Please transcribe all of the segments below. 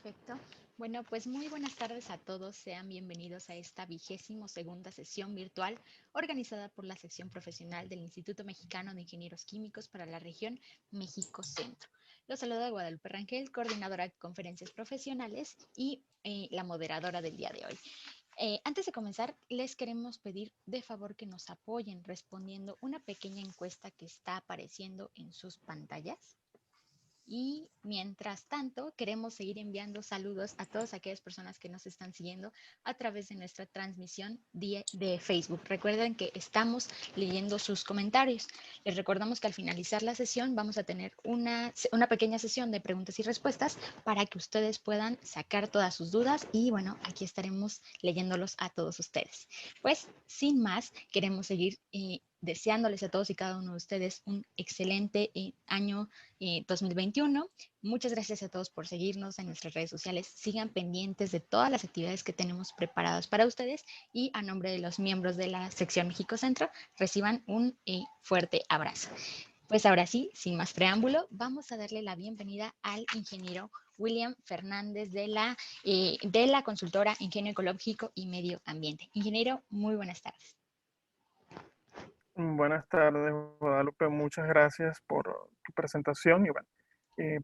Perfecto. Bueno, pues muy buenas tardes a todos. Sean bienvenidos a esta 22ª sesión virtual organizada por la sección profesional del Instituto Mexicano de Ingenieros Químicos para la región México Centro. Los saluda Guadalupe Rangel, coordinadora de conferencias profesionales y la moderadora del día de hoy. Antes de comenzar, les queremos pedir de favor que nos apoyen respondiendo una pequeña encuesta que está apareciendo en sus pantallas. Y mientras tanto, queremos seguir enviando saludos a todas aquellas personas que nos están siguiendo a través de nuestra transmisión de Facebook. Recuerden que estamos leyendo sus comentarios. Les recordamos que al finalizar la sesión vamos a tener una pequeña sesión de preguntas y respuestas para que ustedes puedan sacar todas sus dudas y bueno, aquí estaremos leyéndolos a todos ustedes. Pues sin más, queremos seguir deseándoles a todos y cada uno de ustedes un excelente año 2021. Muchas gracias a todos por seguirnos en nuestras redes sociales. Sigan pendientes de todas las actividades que tenemos preparadas para ustedes y a nombre de los miembros de la sección México Centro, reciban un fuerte abrazo. Pues ahora sí, sin más preámbulo, vamos a darle la bienvenida al ingeniero William Fernández de la consultora Ingenio Ecológico y Medio Ambiente. Ingeniero, muy buenas tardes. Buenas tardes, Guadalupe. Muchas gracias por tu presentación. Y bueno,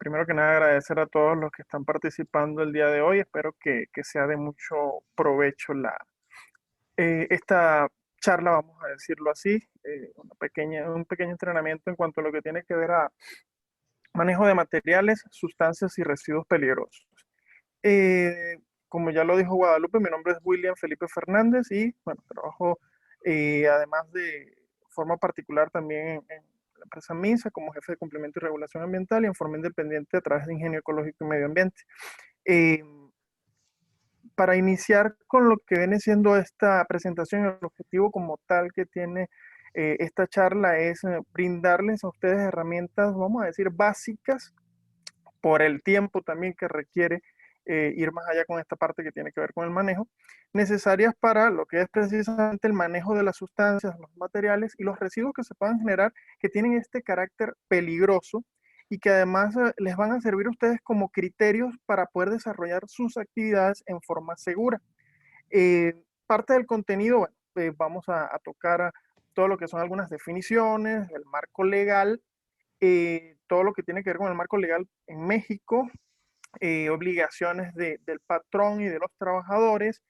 primero que nada agradecer a todos los que están participando el día de hoy. Espero que sea de mucho provecho esta charla, vamos a decirlo así, un pequeño entrenamiento en cuanto a lo que tiene que ver a manejo de materiales, sustancias y residuos peligrosos. Eh, Como ya lo dijo Guadalupe, mi nombre es William Felipe Fernández y bueno, trabajo además de forma particular también en la empresa MINSA como jefe de cumplimiento y regulación ambiental y en forma independiente a través de Ingenio Ecológico y Medio Ambiente. Eh, para iniciar con lo que viene siendo esta presentación, el objetivo como tal que tiene esta charla es brindarles a ustedes herramientas, vamos a decir, básicas por el tiempo también que requiere ir más allá con esta parte que tiene que ver con el manejo, necesarias para lo que es precisamente el manejo de las sustancias, los materiales y los residuos que se puedan generar que tienen este carácter peligroso y que además les van a servir a ustedes como criterios para poder desarrollar sus actividades en forma segura. Parte del contenido, bueno, vamos a tocar todo lo que son algunas definiciones, el marco legal, todo lo que tiene que ver con el marco legal en México, obligaciones del patrón y de los trabajadores,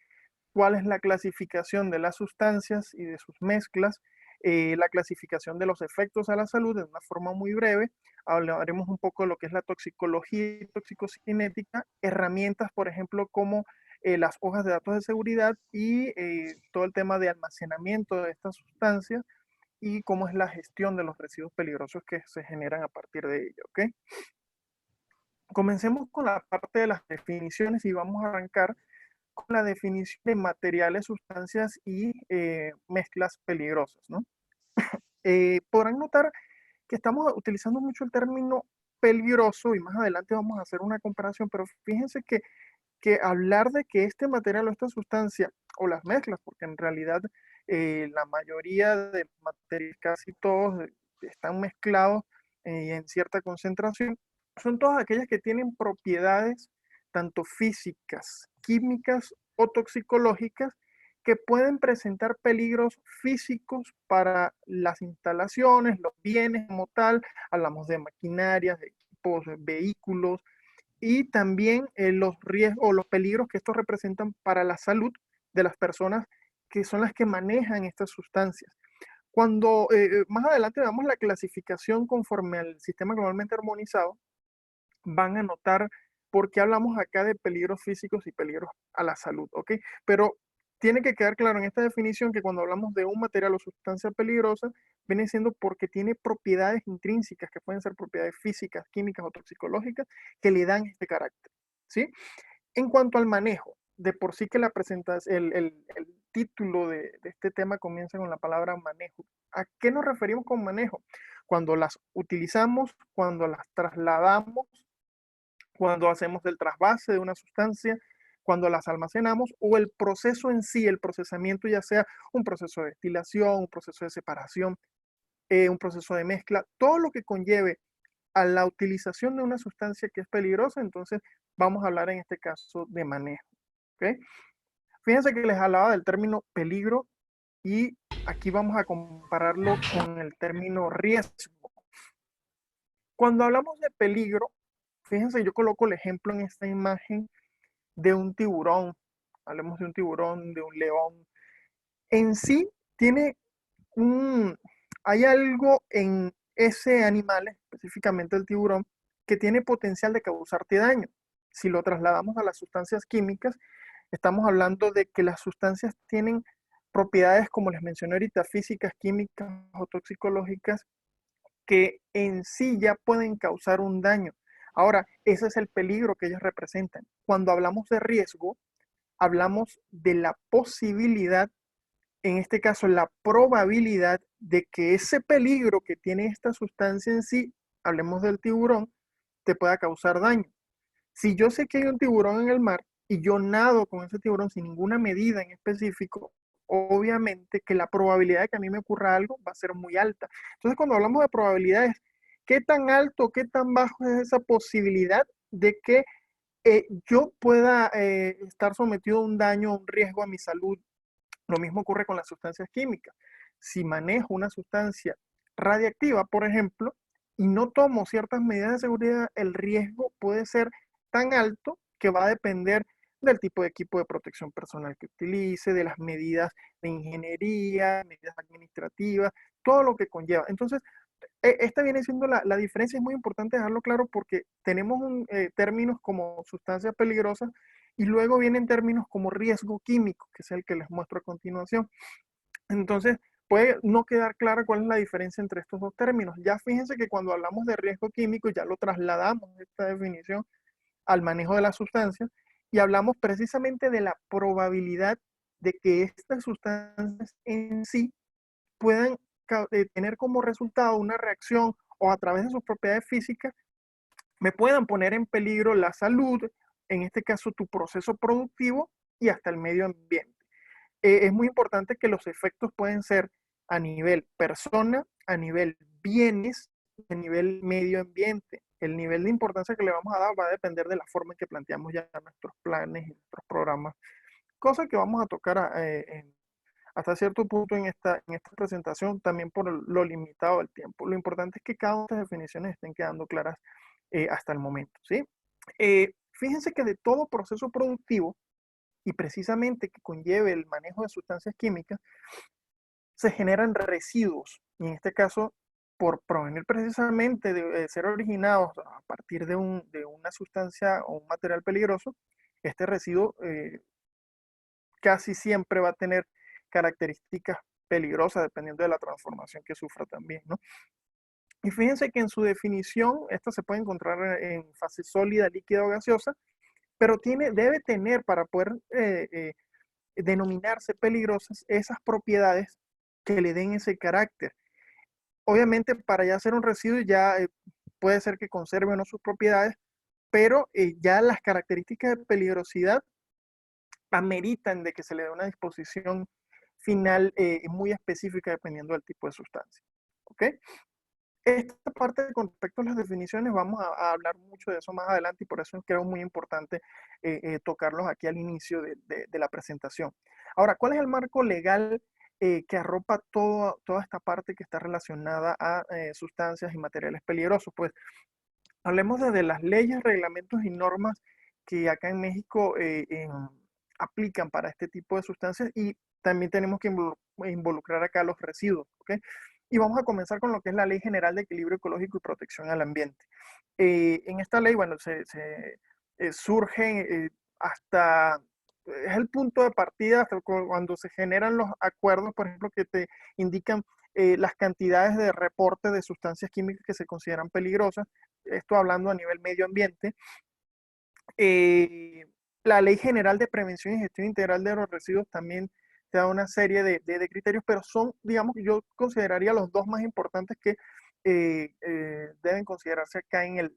cuál es la clasificación de las sustancias y de sus mezclas, la clasificación de los efectos a la salud de una forma muy breve. Hablaremos un poco de lo que es la toxicología y toxicocinética, herramientas, por ejemplo, como las hojas de datos de seguridad y todo el tema de almacenamiento de estas sustancias y cómo es la gestión de los residuos peligrosos que se generan a partir de ello, ¿ok? Comencemos con la parte de las definiciones y vamos a arrancar con la definición de materiales, sustancias y mezclas peligrosas, ¿no? Podrán notar que estamos utilizando mucho el término peligroso y más adelante vamos a hacer una comparación, pero fíjense que hablar de que este material o esta sustancia o las mezclas, porque en realidad la mayoría de materiales, casi todos, están mezclados en cierta concentración, son todas aquellas que tienen propiedades tanto físicas, químicas o toxicológicas que pueden presentar peligros físicos para las instalaciones, los bienes como tal, hablamos de maquinarias, de equipos, de vehículos, y también los riesgos o los peligros que estos representan para la salud de las personas que son las que manejan estas sustancias. Cuando más adelante veamos la clasificación conforme al sistema globalmente armonizado, van a notar por qué hablamos acá de peligros físicos y peligros a la salud, ¿ok? Pero tiene que quedar claro en esta definición que cuando hablamos de un material o sustancia peligrosa, viene siendo porque tiene propiedades intrínsecas, que pueden ser propiedades físicas, químicas o toxicológicas, que le dan este carácter, ¿sí? En cuanto al manejo, de por sí que la presentación, el título de este tema comienza con la palabra manejo. ¿A qué nos referimos con manejo? Cuando las utilizamos, cuando las trasladamos, cuando hacemos el trasvase de una sustancia, cuando las almacenamos o el proceso en sí, el procesamiento, ya sea un proceso de destilación, un proceso de separación, un proceso de mezcla, todo lo que conlleve a la utilización de una sustancia que es peligrosa, entonces vamos a hablar en este caso de manejo. ¿Ok? Fíjense que les hablaba del término peligro y aquí vamos a compararlo con el término riesgo. Cuando hablamos de peligro, fíjense, yo coloco el ejemplo en esta imagen de un tiburón. Hablemos de un tiburón, de un león. En sí, tiene hay algo en ese animal, específicamente el tiburón, que tiene potencial de causarte daño. Si lo trasladamos a las sustancias químicas, estamos hablando de que las sustancias tienen propiedades, como les mencioné ahorita, físicas, químicas o toxicológicas, que en sí ya pueden causar un daño. Ahora, ese es el peligro que ellos representan. Cuando hablamos de riesgo, hablamos de la posibilidad, en este caso la probabilidad de que ese peligro que tiene esta sustancia en sí, hablemos del tiburón, te pueda causar daño. Si yo sé que hay un tiburón en el mar y yo nado con ese tiburón sin ninguna medida en específico, obviamente que la probabilidad de que a mí me ocurra algo va a ser muy alta. Entonces, cuando hablamos de probabilidades, ¿qué tan alto, qué tan bajo es esa posibilidad de que yo pueda estar sometido a un daño, a un riesgo a mi salud? Lo mismo ocurre con las sustancias químicas. Si manejo una sustancia radiactiva, por ejemplo, y no tomo ciertas medidas de seguridad, el riesgo puede ser tan alto que va a depender del tipo de equipo de protección personal que utilice, de las medidas de ingeniería, medidas administrativas, todo lo que conlleva. Entonces, esta viene siendo la diferencia, es muy importante dejarlo claro porque tenemos términos como sustancias peligrosas y luego vienen términos como riesgo químico, que es el que les muestro a continuación. Entonces, puede no quedar clara cuál es la diferencia entre estos dos términos. Ya fíjense que cuando hablamos de riesgo químico ya lo trasladamos esta definición al manejo de las sustancias y hablamos precisamente de la probabilidad de que estas sustancias en sí puedan tener como resultado una reacción o a través de sus propiedades físicas me puedan poner en peligro la salud, en este caso tu proceso productivo y hasta el medio ambiente. Es muy importante que los efectos pueden ser a nivel persona, a nivel bienes, a nivel medio ambiente. El nivel de importancia que le vamos a dar va a depender de la forma en que planteamos ya nuestros planes y nuestros programas, cosa que vamos a tocar hasta cierto punto en esta presentación, también por lo limitado del tiempo. Lo importante es que cada una de estas definiciones estén quedando claras hasta el momento, ¿sí? Fíjense que de todo proceso productivo, y precisamente que conlleve el manejo de sustancias químicas, se generan residuos, y en este caso, por provenir precisamente de ser originados a partir de una sustancia o un material peligroso, este residuo casi siempre va a tener características peligrosas dependiendo de la transformación que sufra también, ¿no? Y fíjense que en su definición, esta se puede encontrar en fase sólida, líquida o gaseosa, pero debe tener para poder denominarse peligrosas esas propiedades que le den ese carácter. Obviamente, para ya ser un residuo ya puede ser que conserve o no sus propiedades, pero ya las características de peligrosidad ameritan de que se le dé una disposición final muy específica dependiendo del tipo de sustancia. ¿Ok? Esta parte con respecto a las definiciones vamos a hablar mucho de eso más adelante y por eso creo muy importante tocarlos aquí al inicio de la presentación. Ahora, ¿cuál es el marco legal que arropa toda esta parte que está relacionada a sustancias y materiales peligrosos? Pues hablemos desde las leyes, reglamentos y normas que acá en México aplican para este tipo de sustancias y también tenemos que involucrar acá los residuos, ¿ok? Y vamos a comenzar con lo que es la Ley General de Equilibrio Ecológico y Protección al Ambiente. En esta ley, bueno, surge hasta, es el punto de partida hasta cuando se generan los acuerdos, por ejemplo, que te indican las cantidades de reporte de sustancias químicas que se consideran peligrosas, esto hablando a nivel medio ambiente. Eh, la Ley General de Prevención y Gestión Integral de los Residuos también te da una serie de criterios, pero son, digamos, yo consideraría los dos más importantes que deben considerarse acá en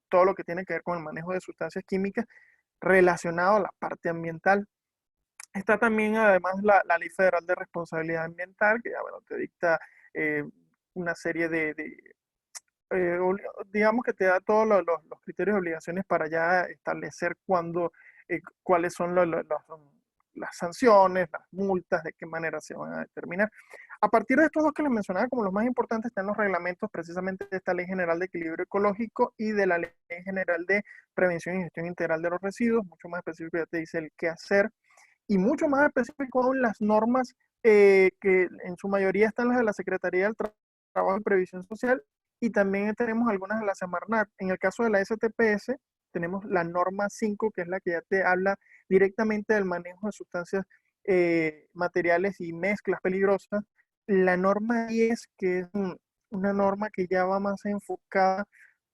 todo lo que tiene que ver con el manejo de sustancias químicas relacionado a la parte ambiental. Está también además la Ley Federal de Responsabilidad Ambiental, que ya bueno, te dicta una serie digamos que te da todos los criterios y obligaciones para ya establecer cuáles son las sanciones, las multas, de qué manera se van a determinar. A partir de estos dos que les mencionaba como los más importantes están los reglamentos precisamente de esta Ley General de Equilibrio Ecológico y de la Ley General de Prevención y Gestión Integral de los Residuos. Mucho más específico ya te dice el qué hacer, y mucho más específico aún las normas que en su mayoría están las de la Secretaría del Trabajo y Previsión Social, y también tenemos algunas de la Semarnat. En el caso de la STPS, tenemos la norma 5, que es la que ya te habla directamente del manejo de sustancias materiales y mezclas peligrosas. La norma 10, que es una norma que ya va más enfocada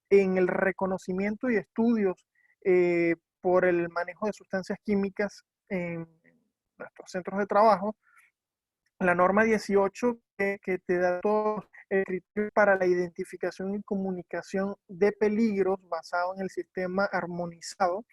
en el reconocimiento y estudios por el manejo de sustancias químicas en nuestros centros de trabajo. La norma 18 que te da todo el criterio para la identificación y comunicación de peligros basado en el sistema armonizado.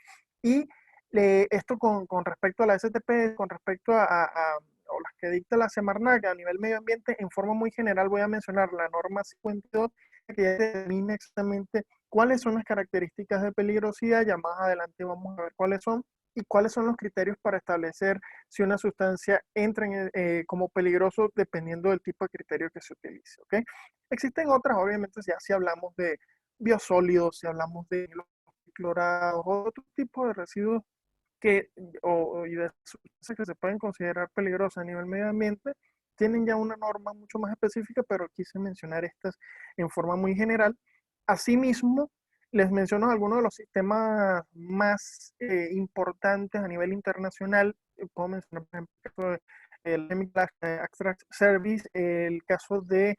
Y esto con respecto a la STP, con respecto o las que dicta la Semarnat a nivel medio ambiente, en forma muy general voy a mencionar la norma 52, que ya determina exactamente cuáles son las características de peligrosidad. Ya más adelante vamos a ver cuáles son y cuáles son los criterios para establecer si una sustancia entra como peligroso dependiendo del tipo de criterio que se utilice, ¿ok? Existen otras, obviamente, ya si hablamos de biosólidos, si hablamos de los clorados o otro tipo de residuos y de sustancias que se pueden considerar peligrosas a nivel medio ambiente, tienen ya una norma mucho más específica, pero quise mencionar estas en forma muy general. Asimismo, les menciono algunos de los sistemas más importantes a nivel internacional. Puedo mencionar, por ejemplo, el Chemical Extract Service, el caso de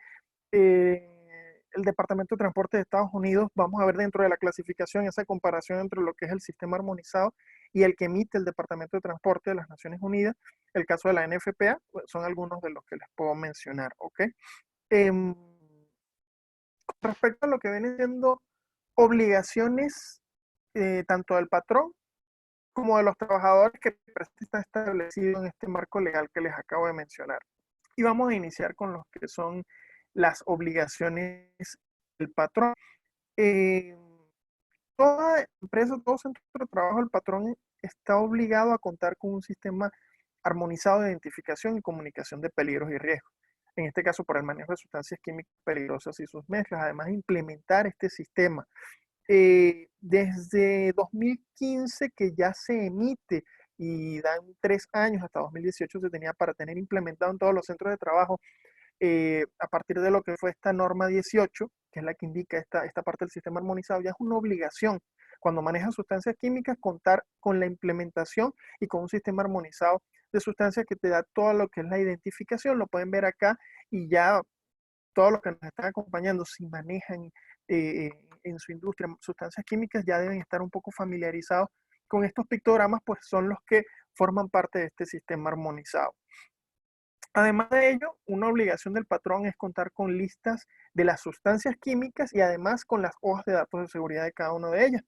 el Departamento de Transporte de Estados Unidos. Vamos a ver dentro de la clasificación esa comparación entre lo que es el sistema armonizado y el que emite el Departamento de Transporte de las Naciones Unidas. El caso de la NFPA, pues, son algunos de los que les puedo mencionar, ¿ok? Con respecto a lo que vienen siendo obligaciones tanto del patrón como de los trabajadores, que está establecido en este marco legal que les acabo de mencionar. Y vamos a iniciar con los que son las obligaciones del patrón. Eh, Toda empresa, todo centro de trabajo, el patrón está obligado a contar con un sistema armonizado de identificación y comunicación de peligros y riesgos. En este caso, por el manejo de sustancias químicas peligrosas y sus mezclas. Además, implementar este sistema desde 2015, que ya se emite, y dan 3 años, hasta 2018 se tenía para tener implementado en todos los centros de trabajo, a partir de lo que fue esta norma 18, que es la que indica esta parte del sistema armonizado. Ya es una obligación cuando manejan sustancias químicas contar con la implementación y con un sistema armonizado de sustancias que te da todo lo que es la identificación. Lo pueden ver acá, y ya todos los que nos están acompañando, si manejan en su industria sustancias químicas, ya deben estar un poco familiarizados con estos pictogramas, pues son los que forman parte de este sistema armonizado. Además de ello, una obligación del patrón es contar con listas de las sustancias químicas y además con las hojas de datos de seguridad de cada una de ellas.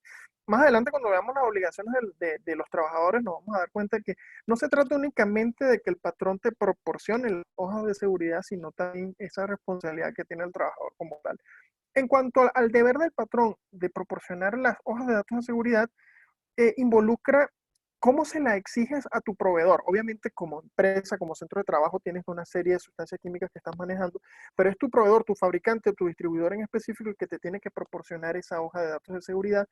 Más adelante, cuando veamos las obligaciones de los trabajadores, nos vamos a dar cuenta que no se trata únicamente de que el patrón te proporcione las hojas de seguridad, sino también esa responsabilidad que tiene el trabajador como tal. En cuanto al deber del patrón de proporcionar las hojas de datos de seguridad, involucra cómo se la exiges a tu proveedor. Obviamente, como empresa, como centro de trabajo, tienes una serie de sustancias químicas que estás manejando, pero es tu proveedor, tu fabricante o tu distribuidor en específico el que te tiene que proporcionar esa hoja de datos de seguridad.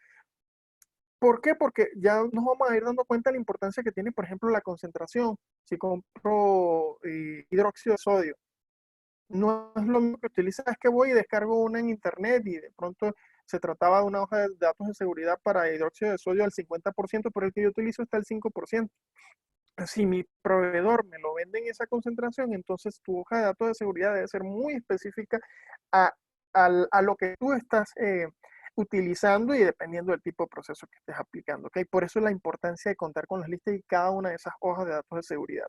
¿Por qué? Porque ya nos vamos a ir dando cuenta de la importancia que tiene, por ejemplo, la concentración. Si compro hidróxido de sodio, no es lo mismo que utilizas, es que voy y descargo una en internet y de pronto se trataba de una hoja de datos de seguridad para hidróxido de sodio al 50%, pero el que yo utilizo está al 5%. Si mi proveedor me lo vende en esa concentración, entonces tu hoja de datos de seguridad debe ser muy específica a, a lo que tú estás utilizando, y dependiendo del tipo de proceso que estés aplicando, ¿okay? Por eso la importancia de contar con las listas y cada una de esas hojas de datos de seguridad.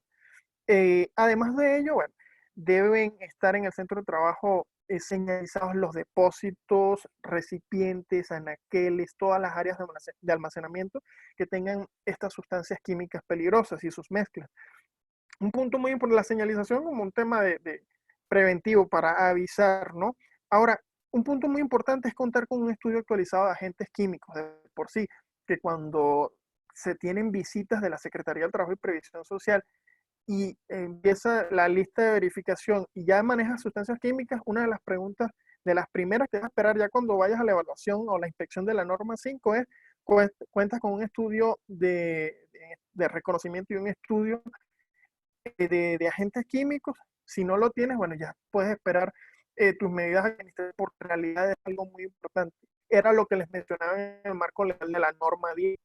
Además de ello, bueno, deben estar en el centro de trabajo señalizados los depósitos, recipientes, anaqueles, todas las áreas de almacenamiento que tengan estas sustancias químicas peligrosas y sus mezclas. Un punto muy importante, la señalización como un tema de preventivo para avisar, ¿no? Ahora, Un punto muy importante es contar con un estudio actualizado de agentes químicos de por sí, que cuando se tienen visitas de la Secretaría del Trabajo y Previsión Social y empieza la lista de verificación y ya manejas sustancias químicas, una de las preguntas, de las primeras que vas a esperar ya cuando vayas a la evaluación o la inspección de la norma 5 es, cuentas con un estudio de reconocimiento y un estudio de agentes químicos. Si no lo tienes, bueno, ya puedes esperar tus medidas administrativas porque en realidad es algo muy importante. Era lo que les mencionaba en el marco legal de la norma 10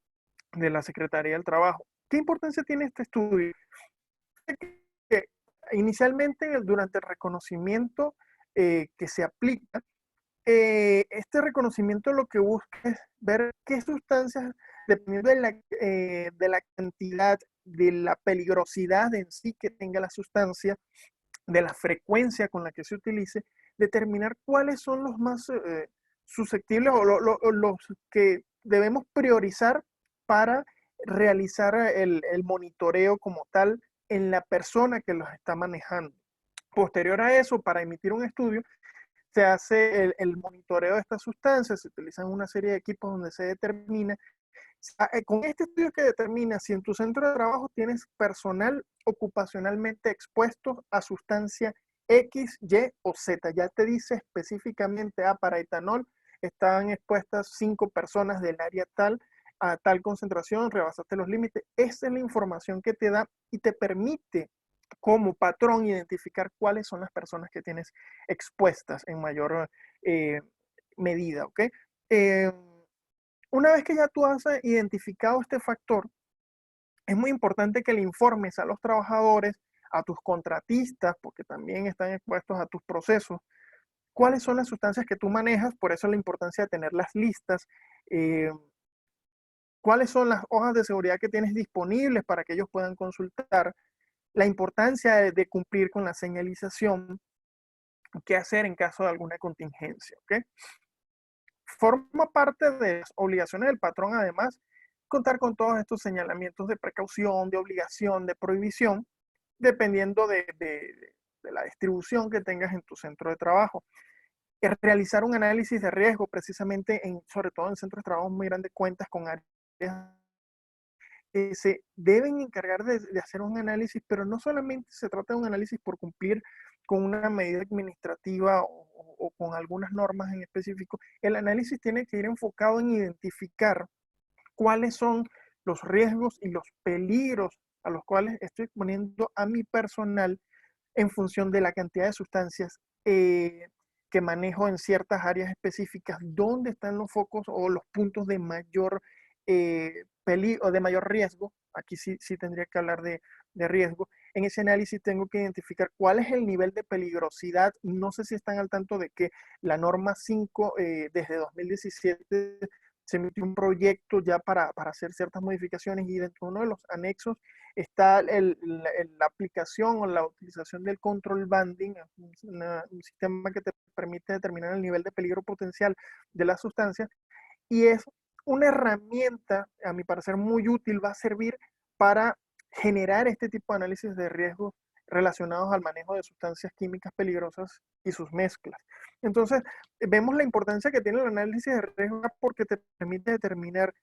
de la Secretaría del Trabajo. ¿Qué importancia tiene este estudio? Que inicialmente, durante el reconocimiento que se aplica, este reconocimiento lo que busca es ver qué sustancias, dependiendo de la cantidad, de la peligrosidad en sí que tenga la sustancia, de la frecuencia con la que se utilice, determinar cuáles son los más susceptibles o los que debemos priorizar para realizar el monitoreo como tal en la persona que los está manejando. Posterior a eso, para emitir un estudio, se hace el monitoreo de estas sustancias, se utilizan una serie de equipos donde se determina, con este estudio que determina si en tu centro de trabajo tienes personal ocupacionalmente expuesto a sustancia X, Y o Z. Ya te dice específicamente, para etanol están expuestas 5 personas del área tal a tal concentración, rebasaste los límites. Esa es la información que te da y te permite como patrón identificar cuáles son las personas que tienes expuestas en mayor eh, medida, ¿ok? Eh, una vez que ya tú has identificado este factor, es muy importante que le informes a los trabajadores, a tus contratistas, porque también están expuestos a tus procesos, cuáles son las sustancias que tú manejas, por eso la importancia de tener las listas, eh, cuáles son las hojas de seguridad que tienes disponibles para que ellos puedan consultar, la importancia de cumplir con la señalización, qué hacer en caso de alguna contingencia, ¿ok? Forma parte de las obligaciones del patrón, además, contar con todos estos señalamientos de precaución, de obligación, de prohibición, dependiendo de la distribución que tengas en tu centro de trabajo. Es realizar un análisis de riesgo, precisamente, sobre todo en centros de trabajo muy grandes, cuentas con áreas que se deben encargar de hacer un análisis, pero no solamente se trata de un análisis por cumplir con una medida administrativa o con algunas normas en específico. El análisis tiene que ir enfocado en identificar cuáles son los riesgos y los peligros a los cuales estoy exponiendo a mi personal en función de la cantidad de sustancias que manejo en ciertas áreas específicas, dónde están los focos o los puntos de mayor peligro, de mayor riesgo. Aquí sí tendría que hablar de riesgo. En ese análisis tengo que identificar cuál es el nivel de peligrosidad. No sé si están al tanto de que la norma 5 desde 2017 se emitió un proyecto ya para hacer ciertas modificaciones y dentro de uno de los anexos está la aplicación o la utilización del control banding, un sistema que te permite determinar el nivel de peligro potencial de la sustancia y es una herramienta, a mi parecer, muy útil, va a servir para generar este tipo de análisis de riesgos relacionados al manejo de sustancias químicas peligrosas y sus mezclas. Entonces, vemos la importancia que tiene el análisis de riesgo porque te permite determinar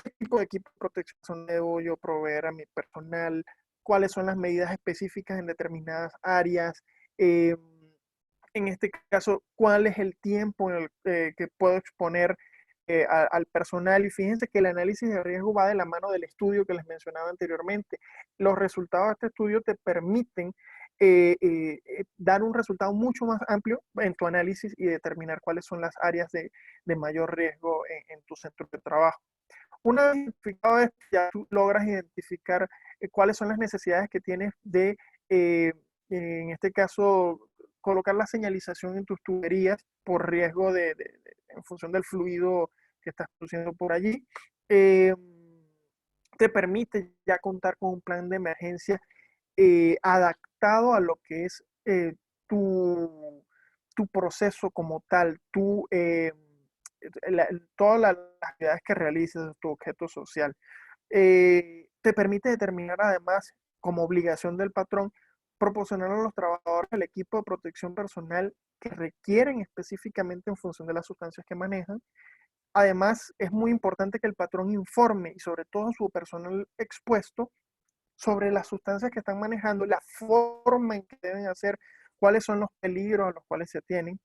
qué tipo de equipo de protección debo yo proveer a mi personal, cuáles son las medidas específicas en determinadas áreas, en este caso, cuál es el tiempo en el que puedo exponer al personal. Y fíjense que el análisis de riesgo va de la mano del estudio que les mencionaba anteriormente. Los resultados de este estudio te permiten dar un resultado mucho más amplio en tu análisis y determinar cuáles son las áreas de mayor riesgo en tu centro de trabajo. Una vez identificado esto, ya tú logras identificar cuáles son las necesidades que tienes en este caso, colocar la señalización en tus tuberías por riesgo en función del fluido que estás produciendo por allí. Eh, te permite ya contar con un plan de emergencia adaptado a lo que es tu, tu proceso como tal, todas las actividades que realices, tu objeto social. Te permite determinar además, como obligación del patrón, proporcionar a los trabajadores el equipo de protección personal que requieren específicamente en función de las sustancias que manejan. Además, es muy importante que el patrón informe y sobre todo a su personal expuesto sobre las sustancias que están manejando, la forma en que deben hacer, cuáles son los peligros a los cuales se tienen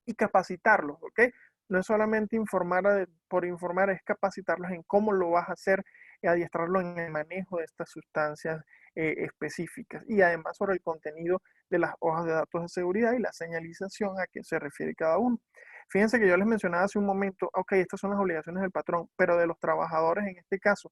y capacitarlos, ¿ok? No es solamente informar por informar, es capacitarlos en cómo lo vas a hacer y adiestrarlos en el manejo de estas sustancias específicas y además sobre el contenido de las hojas de datos de seguridad y la señalización a qué se refiere cada uno. Fíjense que yo les mencionaba hace un momento, ok, estas son las obligaciones del patrón, pero de los trabajadores en este caso,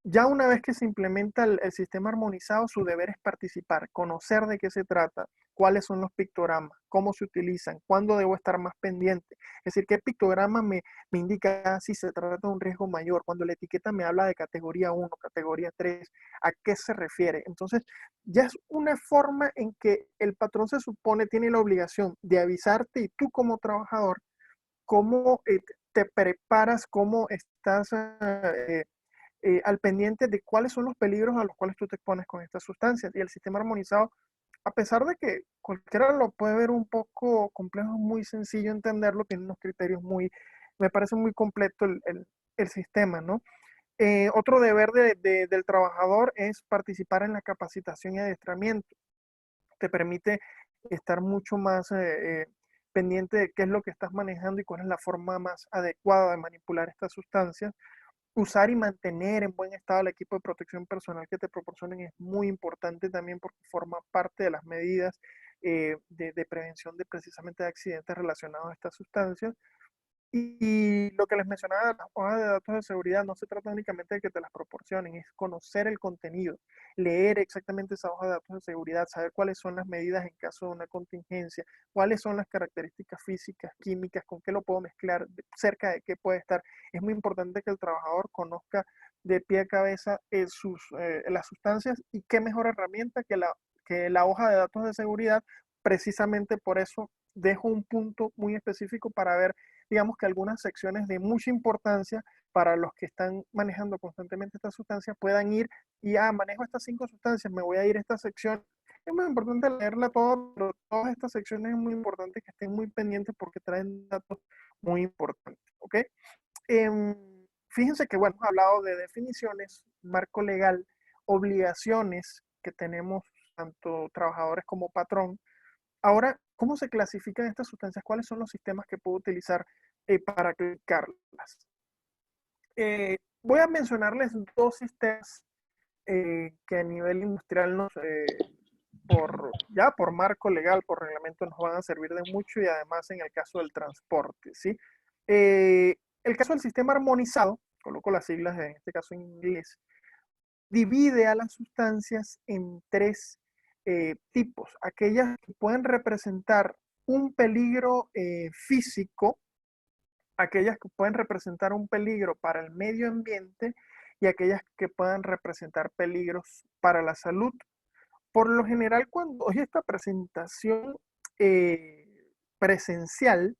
ya una vez que se implementa el sistema armonizado, su deber es participar, conocer de qué se trata, cuáles son los pictogramas, cómo se utilizan, cuándo debo estar más pendiente. Es decir, qué pictograma me indica si se trata de un riesgo mayor, cuando la etiqueta me habla de categoría 1, categoría 3, a qué se refiere. Entonces, ya es una forma en que el patrón se supone tiene la obligación de avisarte y tú como trabajador, cómo te preparas, cómo estás al pendiente de cuáles son los peligros a los cuales tú te expones con estas sustancias. Y el sistema armonizado, a pesar de que cualquiera lo puede ver un poco complejo, es muy sencillo entenderlo, tiene unos criterios me parece muy completo el sistema, ¿no? Otro deber del trabajador es participar en la capacitación y adiestramiento. Te permite estar mucho más pendiente de qué es lo que estás manejando y cuál es la forma más adecuada de manipular estas sustancias. Usar y mantener en buen estado el equipo de protección personal que te proporcionen es muy importante también porque forma parte de las medidas de prevención de precisamente de accidentes relacionados a estas sustancias. Y lo que les mencionaba de las hojas de datos de seguridad no se trata únicamente de que te las proporcionen, es conocer el contenido, leer exactamente esa hoja de datos de seguridad, saber cuáles son las medidas en caso de una contingencia, cuáles son las características físicas, químicas, con qué lo puedo mezclar, cerca de qué puede estar. Es muy importante que el trabajador conozca de pie a cabeza las sustancias y qué mejor herramienta que la hoja de datos de seguridad. Precisamente por eso dejo un punto muy específico para ver, digamos que algunas secciones de mucha importancia para los que están manejando constantemente estas sustancias puedan ir y manejo estas 5 sustancias, me voy a ir a esta sección. Es muy importante leerla todo, pero todas estas secciones es muy importante que estén muy pendientes porque traen datos muy importantes, ¿ok? Eh, Fíjense que, bueno, hemos hablado de definiciones, marco legal, obligaciones que tenemos tanto trabajadores como patrón. Ahora, ¿cómo se clasifican estas sustancias? ¿Cuáles son los sistemas que puedo utilizar para clasificarlas? Voy a mencionarles dos sistemas que a nivel industrial por marco legal, por reglamento, nos van a servir de mucho y además en el caso del transporte, ¿sí? El caso del sistema armonizado, coloco las siglas en este caso en inglés, divide a las sustancias en tres tipos. Aquellas que pueden representar un peligro físico, aquellas que pueden representar un peligro para el medio ambiente y aquellas que puedan representar peligros para la salud. Por lo general, cuando hay esta presentación eh, presencial,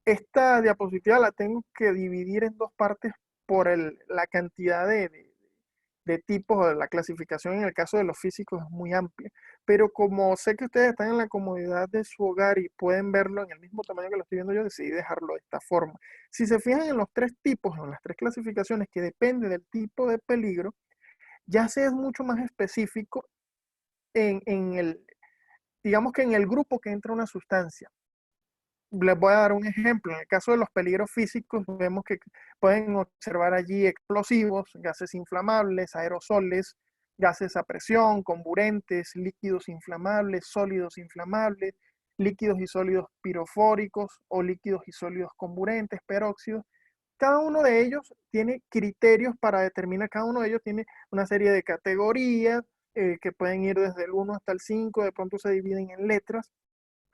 esta diapositiva la tengo que dividir en dos partes por la cantidad de tipos de la clasificación en el caso de los físicos es muy amplia, pero como sé que ustedes están en la comodidad de su hogar y pueden verlo en el mismo tamaño que lo estoy viendo yo, decidí dejarlo de esta forma. Si se fijan en los tres tipos, en las tres clasificaciones que depende del tipo de peligro, ya se es mucho más específico digamos que en el grupo que entra una sustancia. Les voy a dar un ejemplo. En el caso de los peligros físicos, vemos que pueden observar allí explosivos, gases inflamables, aerosoles, gases a presión, comburentes, líquidos inflamables, sólidos inflamables, líquidos y sólidos pirofóricos o líquidos y sólidos comburentes, peróxidos. Cada uno de ellos tiene criterios para determinar, cada uno de ellos tiene una serie de categorías que pueden ir desde el 1 hasta el 5, de pronto se dividen en letras.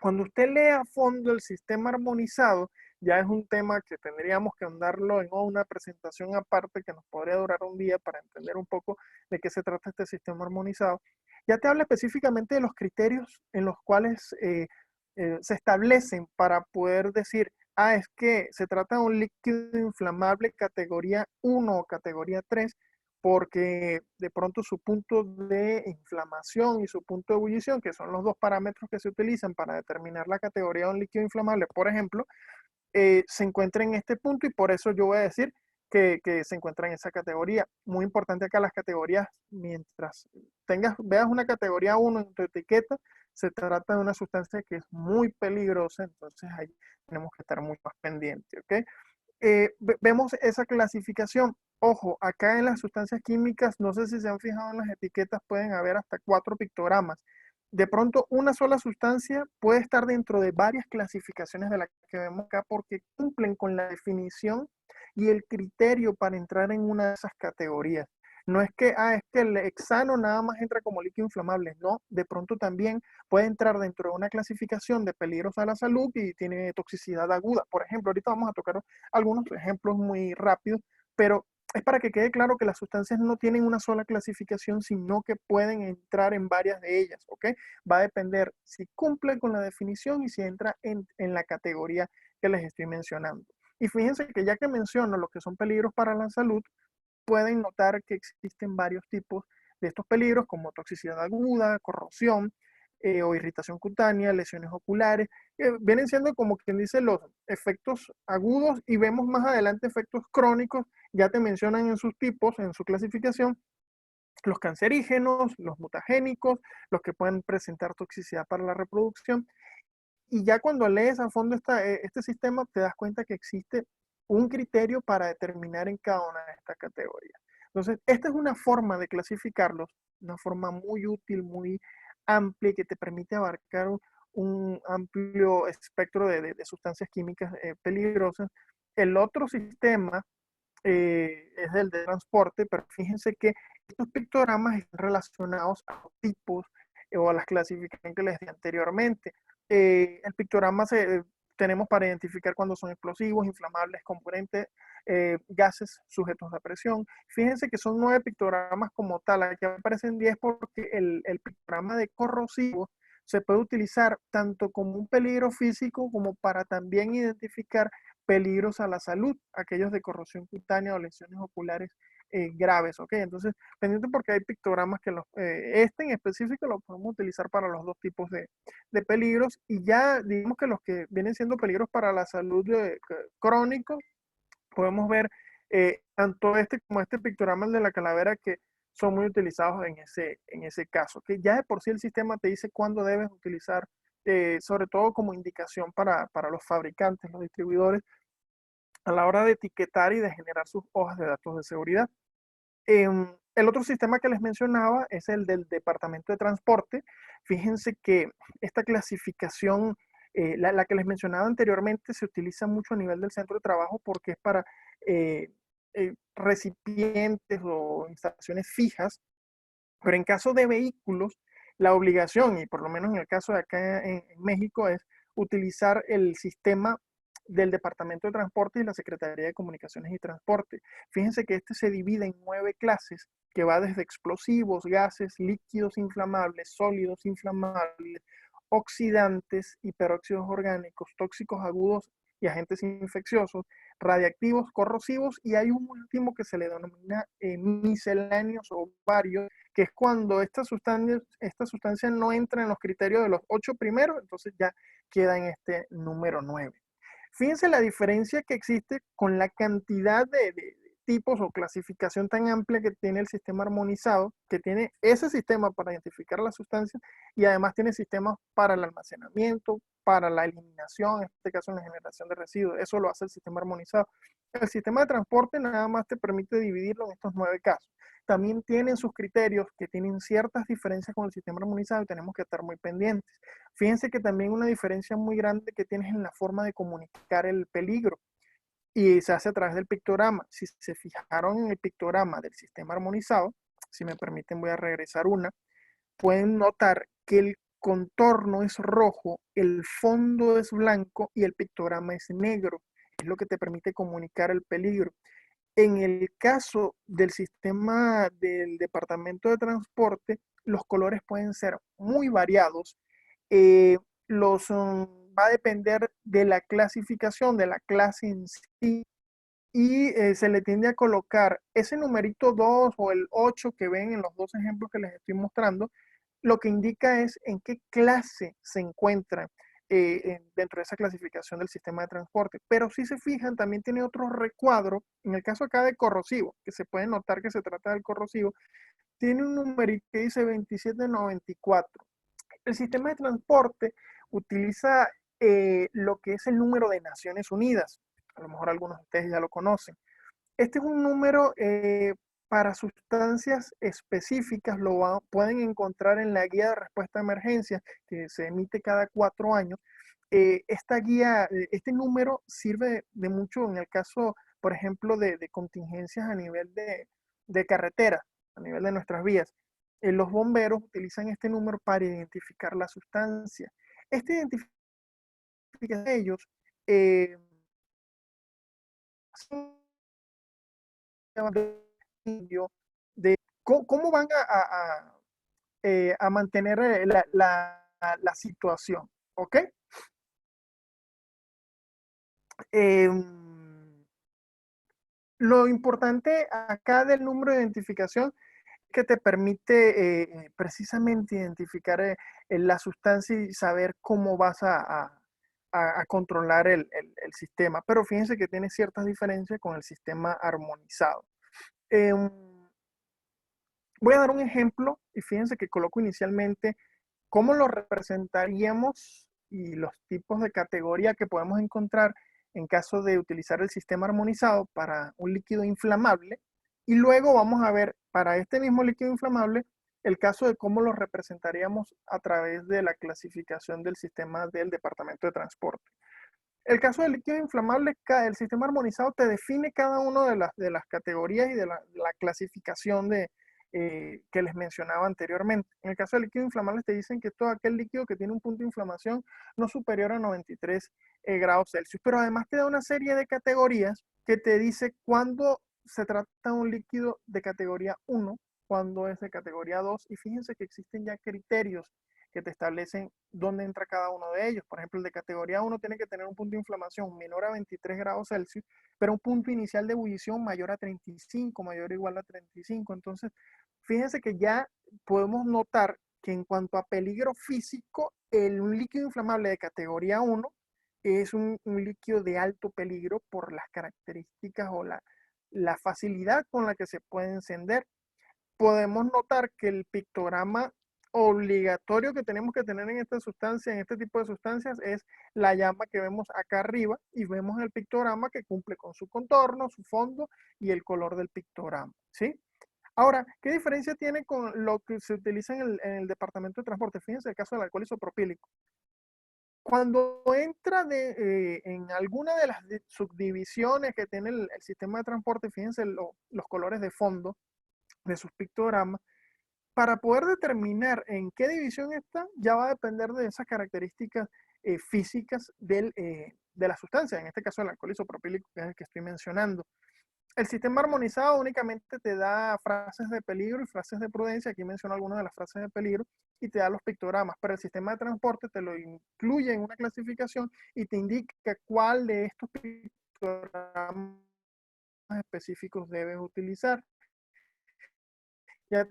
Cuando usted lee a fondo el sistema armonizado, ya es un tema que tendríamos que andarlo en una presentación aparte que nos podría durar un día para entender un poco de qué se trata este sistema armonizado. Ya te habla específicamente de los criterios en los cuales se establecen para poder decir, es que se trata de un líquido inflamable categoría 1 o categoría 3 porque de pronto su punto de inflamación y su punto de ebullición, que son los dos parámetros que se utilizan para determinar la categoría de un líquido inflamable, por ejemplo, se encuentra en este punto y por eso yo voy a decir que se encuentra en esa categoría. Muy importante acá las categorías, mientras veas una categoría 1 en tu etiqueta, se trata de una sustancia que es muy peligrosa, entonces ahí tenemos que estar muy más pendientes, ¿ok? Vemos esa clasificación. Ojo, acá en las sustancias químicas, no sé si se han fijado en las etiquetas, pueden haber hasta 4 pictogramas. De pronto, una sola sustancia puede estar dentro de varias clasificaciones de las que vemos acá porque cumplen con la definición y el criterio para entrar en una de esas categorías. No es que, es que el hexano nada más entra como líquido inflamable. No, de pronto también puede entrar dentro de una clasificación de peligros a la salud y tiene toxicidad aguda. Por ejemplo, ahorita vamos a tocar algunos ejemplos muy rápidos, pero es para que quede claro que las sustancias no tienen una sola clasificación, sino que pueden entrar en varias de ellas, ¿ok? Va a depender si cumple con la definición y si entra en la categoría que les estoy mencionando. Y fíjense que ya que menciono lo que son peligros para la salud, pueden notar que existen varios tipos de estos peligros, como toxicidad aguda, corrosión o irritación cutánea, lesiones oculares, que vienen siendo como quien dice los efectos agudos y vemos más adelante efectos crónicos, ya te mencionan en sus tipos, en su clasificación, los cancerígenos, los mutagénicos, los que pueden presentar toxicidad para la reproducción. Y ya cuando lees a fondo este sistema, te das cuenta que existe un criterio para determinar en cada una de estas categorías. Entonces, esta es una forma de clasificarlos, una forma muy útil, muy amplia, que te permite abarcar un amplio espectro de sustancias químicas peligrosas. El otro sistema es el de transporte, pero fíjense que estos pictogramas están relacionados a los tipos o a las clasificaciones que les di anteriormente. El pictograma tenemos para identificar cuando son explosivos, inflamables, componentes, gases sujetos a presión. Fíjense que son 9 pictogramas como tal, aquí aparecen 10 porque el pictograma de corrosivo se puede utilizar tanto como un peligro físico como para también identificar peligros a la salud, aquellos de corrosión cutánea o lesiones oculares graves, ¿ok? Entonces, pendiente porque hay pictogramas que este en específico lo podemos utilizar para los dos tipos de peligros y ya digamos que los que vienen siendo peligros para la salud crónico, podemos ver tanto este como este pictograma de la calavera que son muy utilizados en ese caso, que ya de por sí el sistema te dice cuándo debes utilizar, sobre todo como indicación para los fabricantes, los distribuidores, a la hora de etiquetar y de generar sus hojas de datos de seguridad. El otro sistema que les mencionaba es el del Departamento de Transporte. Fíjense que esta clasificación, la que les mencionaba anteriormente, se utiliza mucho a nivel del centro de trabajo porque es para recipientes o instalaciones fijas, pero en caso de vehículos, la obligación, y por lo menos en el caso de acá en México, es utilizar el sistema del Departamento de Transporte y la Secretaría de Comunicaciones y Transporte. Fíjense que este se divide en 9 clases, que va desde explosivos, gases, líquidos inflamables, sólidos inflamables, oxidantes, hiperóxidos orgánicos, tóxicos agudos y agentes infecciosos, radiactivos, corrosivos, y hay un último que se le denomina misceláneos o varios, que es cuando esta sustancia no entra en los criterios de los 8 primeros, entonces ya queda en este número 9. Fíjense la diferencia que existe con la cantidad de tipos o clasificación tan amplia que tiene el sistema armonizado, que tiene ese sistema para identificar las sustancias y además tiene sistemas para el almacenamiento, para la eliminación, en este caso en la generación de residuos. Eso lo hace el sistema armonizado. El sistema de transporte nada más te permite dividirlo en estos 9 casos. También tienen sus criterios que tienen ciertas diferencias con el sistema armonizado y tenemos que estar muy pendientes. Fíjense que también una diferencia muy grande que tienes en la forma de comunicar el peligro y se hace a través del pictograma. Si se fijaron en el pictograma del sistema armonizado, si me permiten voy a regresar pueden notar que el contorno es rojo, el fondo es blanco y el pictograma es negro. Es lo que te permite comunicar el peligro. En el caso del sistema del Departamento de Transporte, los colores pueden ser muy variados. Eh, va a depender de la clasificación, de la clase en sí, y se le tiende a colocar ese numerito 2 o el 8 que ven en los dos ejemplos que les estoy mostrando, lo que indica es en qué clase se encuentra dentro de esa clasificación del sistema de transporte. Pero si se fijan, también tiene otro recuadro, en el caso acá de corrosivo, que se puede notar que se trata del corrosivo, tiene un numerito que dice 2794. El sistema de transporte utiliza lo que es el número de Naciones Unidas. A lo mejor algunos de ustedes ya lo conocen. Este es un número para sustancias específicas, pueden encontrar en la guía de respuesta a emergencias que se emite cada 4 años. Esta guía, este número sirve de mucho en el caso, por ejemplo, de contingencias a nivel de carretera, a nivel de nuestras vías. Los bomberos utilizan este número para identificar la sustancia. Esta identificación de ellos eh, de cómo van a mantener la situación, ¿ok? Eh, lo importante acá del número de identificación es que te permite precisamente identificar la sustancia y saber cómo vas a controlar el sistema. Pero fíjense que tiene ciertas diferencias con el sistema armonizado. Eh, Voy a dar un ejemplo y fíjense que coloco inicialmente cómo lo representaríamos y los tipos de categoría que podemos encontrar en caso de utilizar el sistema armonizado para un líquido inflamable. Y luego vamos a ver para este mismo líquido inflamable el caso de cómo lo representaríamos a través de la clasificación del sistema del Departamento de Transporte. El caso del líquido inflamable, el sistema armonizado te define cada una de las categorías y de la clasificación que les mencionaba anteriormente. En el caso del líquido inflamable te dicen que es todo aquel líquido que tiene un punto de inflamación no superior a 93 grados Celsius, pero además te da una serie de categorías que te dice cuándo se trata de un líquido de categoría 1, cuándo es de categoría 2, y fíjense que existen ya criterios que te establecen dónde entra cada uno de ellos. Por ejemplo, el de categoría 1 tiene que tener un punto de inflamación menor a 23 grados Celsius, pero un punto inicial de ebullición mayor a 35, mayor o igual a 35. Entonces, fíjense que ya podemos notar que en cuanto a peligro físico, un líquido inflamable de categoría 1 es un líquido de alto peligro por las características o la facilidad con la que se puede encender. Podemos notar que el pictograma obligatorio que tenemos que tener en esta sustancia, en este tipo de sustancias, es la llama que vemos acá arriba, y vemos el pictograma que cumple con su contorno, su fondo y el color del pictograma, ¿sí? Ahora, ¿qué diferencia tiene con lo que se utiliza en el departamento de transporte? Fíjense el caso del alcohol isopropílico. Cuando entra en alguna de las subdivisiones que tiene el sistema de transporte, fíjense los colores de fondo de sus pictogramas. Para poder determinar en qué división está, ya va a depender de esas características físicas de la sustancia, en este caso el alcohol isopropílico, que es el que estoy mencionando. El sistema armonizado únicamente te da frases de peligro y frases de prudencia. Aquí menciono algunas de las frases de peligro y te da los pictogramas, pero el sistema de transporte te lo incluye en una clasificación y te indica cuál de estos pictogramas específicos debes utilizar. Ya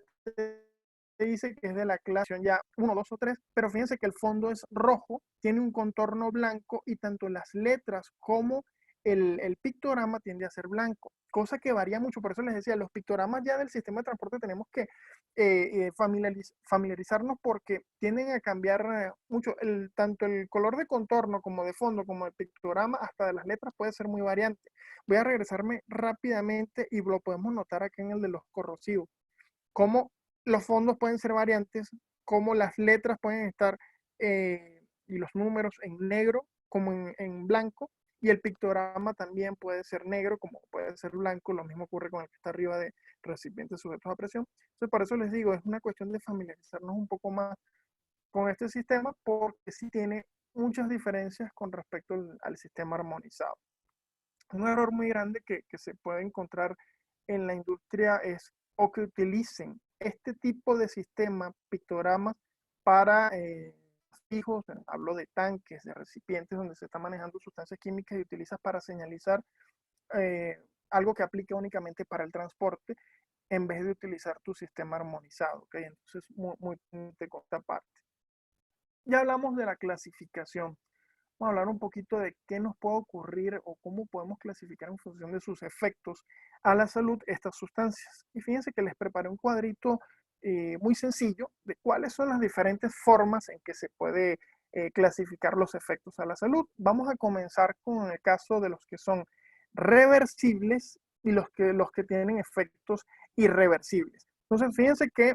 te dice que es de la clase ya 1, 2 o 3, pero fíjense que el fondo es rojo, tiene un contorno blanco y tanto las letras como el pictograma tiende a ser blanco, cosa que varía mucho. Por eso les decía, los pictogramas ya del sistema de transporte tenemos que familiarizarnos porque tienden a cambiar mucho. Tanto el color de contorno como de fondo, como el pictograma, hasta de las letras puede ser muy variante. Voy a regresarme rápidamente y lo podemos notar acá en el de los corrosivos. Cómo los fondos pueden ser variantes, cómo las letras pueden estar y los números en negro como en blanco, y el pictograma también puede ser negro como puede ser blanco. Lo mismo ocurre con el que está arriba de recipientes sujetos a presión. Entonces, por eso les digo, es una cuestión de familiarizarnos un poco más con este sistema, porque sí tiene muchas diferencias con respecto al sistema armonizado. Un error muy grande que se puede encontrar en la industria es o que utilicen este tipo de sistema, pictogramas, para fijos. Hablo de tanques, de recipientes donde se está manejando sustancias químicas, y utilizas para señalizar algo que aplique únicamente para el transporte en vez de utilizar tu sistema armonizado, ¿ok? Entonces, muy pendiente con esta parte. Ya hablamos de la clasificación. Vamos a hablar un poquito de qué nos puede ocurrir o cómo podemos clasificar en función de sus efectos a la salud estas sustancias. Y fíjense que les preparé un cuadrito muy sencillo de cuáles son las diferentes formas en que se puede clasificar los efectos a la salud. Vamos a comenzar con el caso de los que son reversibles y los que tienen efectos irreversibles. Entonces, fíjense que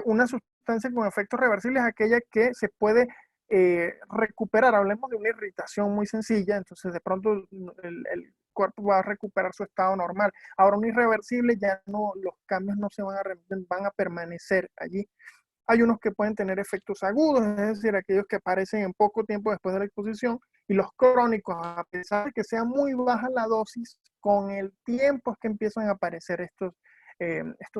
una sustancia con efectos reversibles es aquella que se puede recuperar. Hablemos de una irritación muy sencilla, entonces de pronto el cuerpo va a recuperar su estado normal. Ahora, un irreversible ya no, los cambios no se van a permanecer allí. Hay unos que pueden tener efectos agudos, es decir, aquellos que aparecen en poco tiempo después de la exposición, y los crónicos, a pesar de que sea muy baja la dosis, con el tiempo es que empiezan a aparecer estos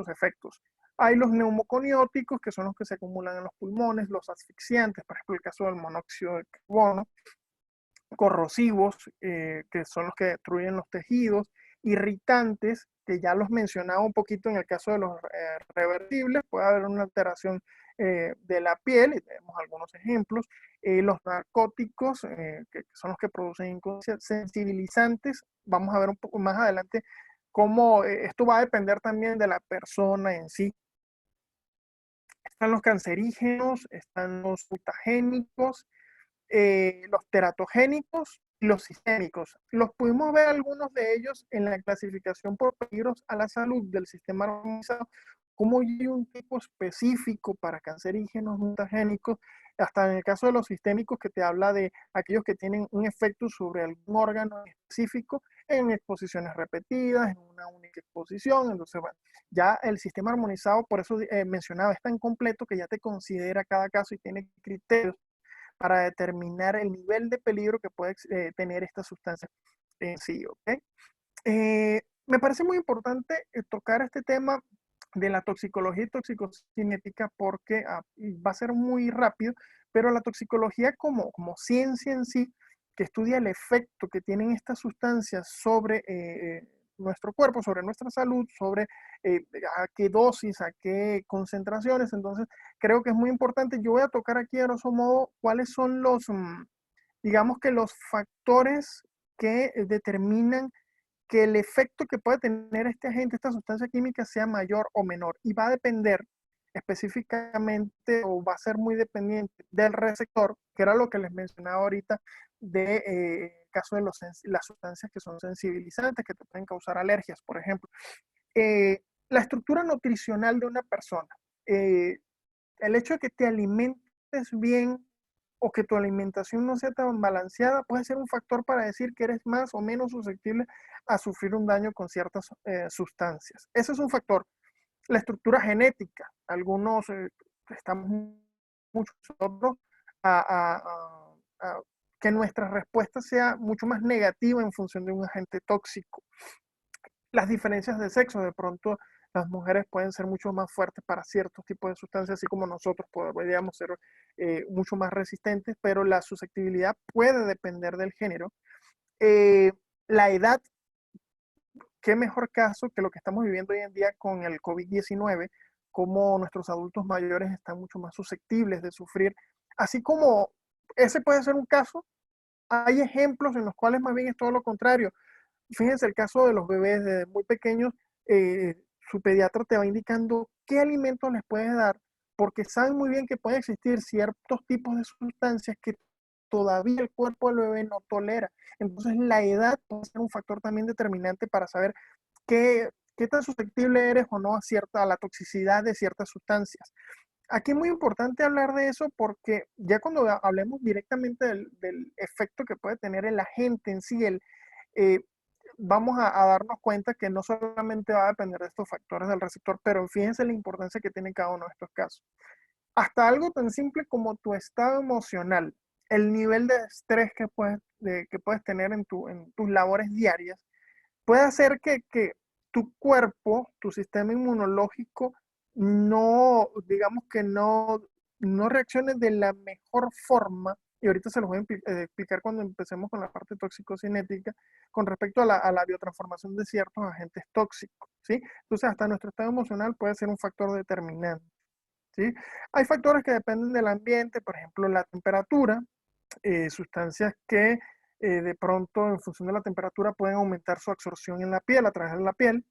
efectos. Hay los neumoconióticos, que son los que se acumulan en los pulmones, los asfixiantes, por ejemplo, el caso del monóxido de carbono, corrosivos, que son los que destruyen los tejidos, irritantes, que ya los mencionaba un poquito en el caso de los reversibles, puede haber una alteración de la piel, y tenemos algunos ejemplos, los narcóticos, que son los que producen inconsciencia, sensibilizantes, vamos a ver un poco más adelante cómo esto va a depender también de la persona en sí. Están los cancerígenos, están los mutagénicos, los teratogénicos y los sistémicos. Los pudimos ver algunos de ellos en la clasificación por peligros a la salud del sistema organizado, como hay un tipo específico para cancerígenos, mutagénicos, hasta en el caso de los sistémicos que te habla de aquellos que tienen un efecto sobre algún órgano específico en exposiciones repetidas, en una única exposición. Entonces, bueno, ya el sistema armonizado, por eso mencionaba, es tan completo que ya te considera cada caso y tiene criterios para determinar el nivel de peligro que puede tener esta sustancia en sí, ¿ok? Me parece muy importante tocar este tema de la toxicología y toxicocinética porque va a ser muy rápido, pero la toxicología como ciencia en sí, que estudia el efecto que tienen estas sustancias sobre nuestro cuerpo, sobre nuestra salud, sobre a qué dosis, a qué concentraciones. Entonces, creo que es muy importante. Yo voy a tocar aquí, a grosso modo, cuáles son digamos que los factores que determinan que el efecto que puede tener este agente, esta sustancia química, sea mayor o menor. Y va a depender específicamente o va a ser muy dependiente del receptor, que era lo que les mencionaba ahorita, de caso de las sustancias que son sensibilizantes, que te pueden causar alergias, por ejemplo. La estructura nutricional de una persona. El hecho de que te alimentes bien o que tu alimentación no sea tan balanceada puede ser un factor para decir que eres más o menos susceptible a sufrir un daño con ciertas sustancias. Ese es un factor. La estructura genética. Algunos estamos muchos otros a que nuestra respuesta sea mucho más negativa en función de un agente tóxico. Las diferencias de sexo, de pronto las mujeres pueden ser mucho más fuertes para ciertos tipos de sustancias, así como nosotros podríamos ser mucho más resistentes, pero la susceptibilidad puede depender del género. La edad, qué mejor caso que lo que estamos viviendo hoy en día con el COVID-19, como nuestros adultos mayores están mucho más susceptibles de sufrir, así como ese puede ser un caso, hay ejemplos en los cuales más bien es todo lo contrario. Fíjense el caso de los bebés desde muy pequeños, su pediatra te va indicando qué alimentos les puedes dar, porque saben muy bien que pueden existir ciertos tipos de sustancias que todavía el cuerpo del bebé no tolera. Entonces la edad puede ser un factor también determinante para saber qué tan susceptible eres o no a la toxicidad de ciertas sustancias. Aquí es muy importante hablar de eso porque ya cuando hablemos directamente del efecto que puede tener el agente en sí, eh, vamos a darnos cuenta que no solamente va a depender de estos factores del receptor, pero fíjense la importancia que tiene cada uno de estos casos. Hasta algo tan simple como tu estado emocional, el nivel de estrés que puedes tener en tus labores diarias, puede hacer que tu cuerpo, tu sistema inmunológico, no, digamos que no reaccione de la mejor forma y ahorita se los voy a explicar cuando empecemos con la parte toxicocinética, con respecto a la biotransformación de ciertos agentes tóxicos, ¿sí? Entonces, hasta nuestro estado emocional puede ser un factor determinante, ¿sí? Hay factores que dependen del ambiente, por ejemplo, la temperatura, sustancias que de pronto, en función de la temperatura, pueden aumentar su absorción en la piel, a través de la piel,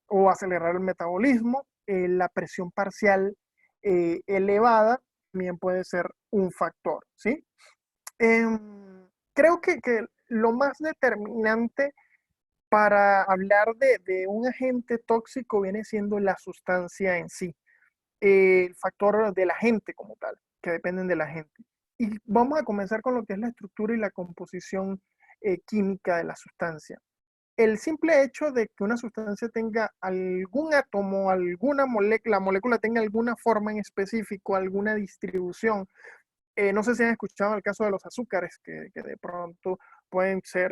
o acelerar el metabolismo. La presión parcial elevada también puede ser un factor, ¿sí? Creo que lo más determinante para hablar de un agente tóxico viene siendo la sustancia en sí, el factor del agente como tal, que dependen del agente. Y vamos a comenzar con lo que es la estructura y la composición química de la sustancia. El simple hecho de que una sustancia tenga algún átomo, alguna molécula, la molécula tenga alguna forma en específico, alguna distribución. No sé si han escuchado el caso de los azúcares, que de pronto pueden ser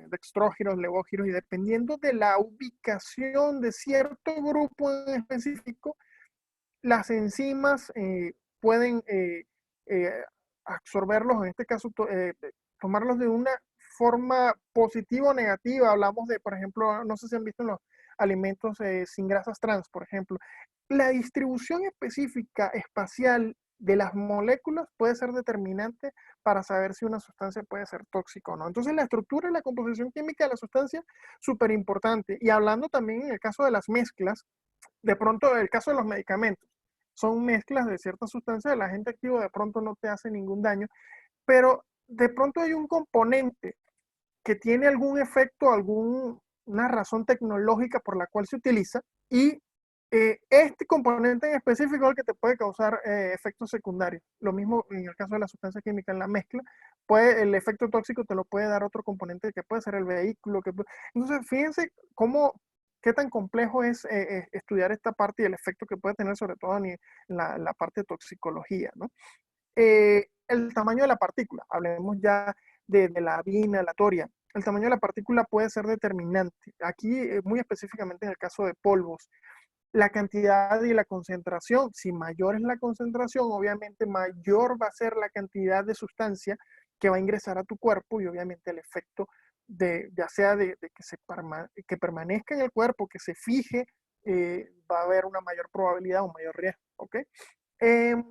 dextrógiros, levógiros, y dependiendo de la ubicación de cierto grupo en específico, las enzimas pueden eh, absorberlos, en este caso, tomarlos de una forma positiva o negativa. Hablamos de, por ejemplo, no sé si han visto en los alimentos sin grasas trans, por ejemplo. La distribución específica espacial de las moléculas puede ser determinante para saber si una sustancia puede ser tóxica o no. Entonces, la estructura y la composición química de la sustancia, súper importante. Y hablando también en el caso de las mezclas, de pronto el caso de los medicamentos, son mezclas de ciertas sustancias, el agente activo de pronto no te hace ningún daño, pero de pronto hay un componente que tiene algún efecto, alguna razón tecnológica por la cual se utiliza, y este componente en específico es el que te puede causar efectos secundarios. Lo mismo en el caso de la sustancia química en la mezcla, el efecto tóxico te lo puede dar otro componente que puede ser el vehículo. Entonces, fíjense qué tan complejo es estudiar esta parte y el efecto que puede tener, sobre todo en la parte de toxicología, ¿no? El tamaño de la partícula, hablemos ya de la vía inhalatoria. El tamaño de la partícula puede ser determinante. Aquí, muy específicamente en el caso de polvos, la cantidad y la concentración, si mayor es la concentración, obviamente mayor va a ser la cantidad de sustancia que va a ingresar a tu cuerpo, y obviamente el efecto ya sea de que permanezca en el cuerpo, que se fije, va a haber una mayor probabilidad o mayor riesgo, ¿ok? Em,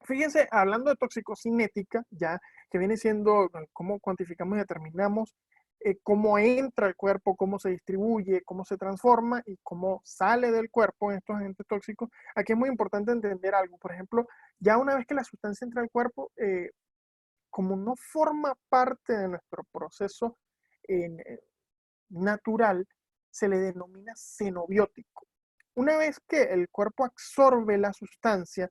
Fíjense, hablando de toxicocinética, ya que viene siendo cómo cuantificamos y determinamos cómo entra al cuerpo, cómo se distribuye, cómo se transforma y cómo sale del cuerpo en estos agentes tóxicos. Aquí es muy importante entender algo. Por ejemplo, ya una vez que la sustancia entra al cuerpo, como no forma parte de nuestro proceso eh, natural, se le denomina xenobiótico. Una vez que el cuerpo absorbe la sustancia,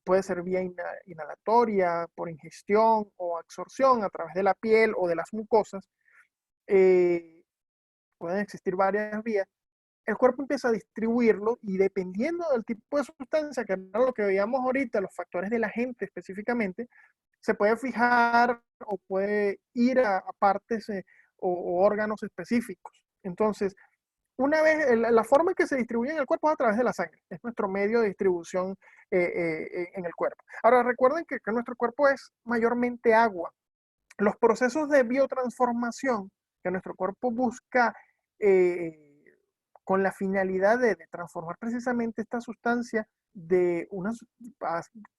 puede ser vía inhalatoria, por ingestión o absorción a través de la piel o de las mucosas, eh, pueden existir varias vías, el cuerpo empieza a distribuirlo, y dependiendo del tipo de sustancia, que era lo que veíamos ahorita, los factores de la agente específicamente, se puede fijar o puede ir a partes o órganos específicos. Entonces, una vez, la forma en que se distribuye en el cuerpo es a través de la sangre, es nuestro medio de distribución en el cuerpo. Ahora, recuerden que nuestro cuerpo es mayormente agua. Los procesos de biotransformación que nuestro cuerpo busca eh, con la finalidad de transformar precisamente esta sustancia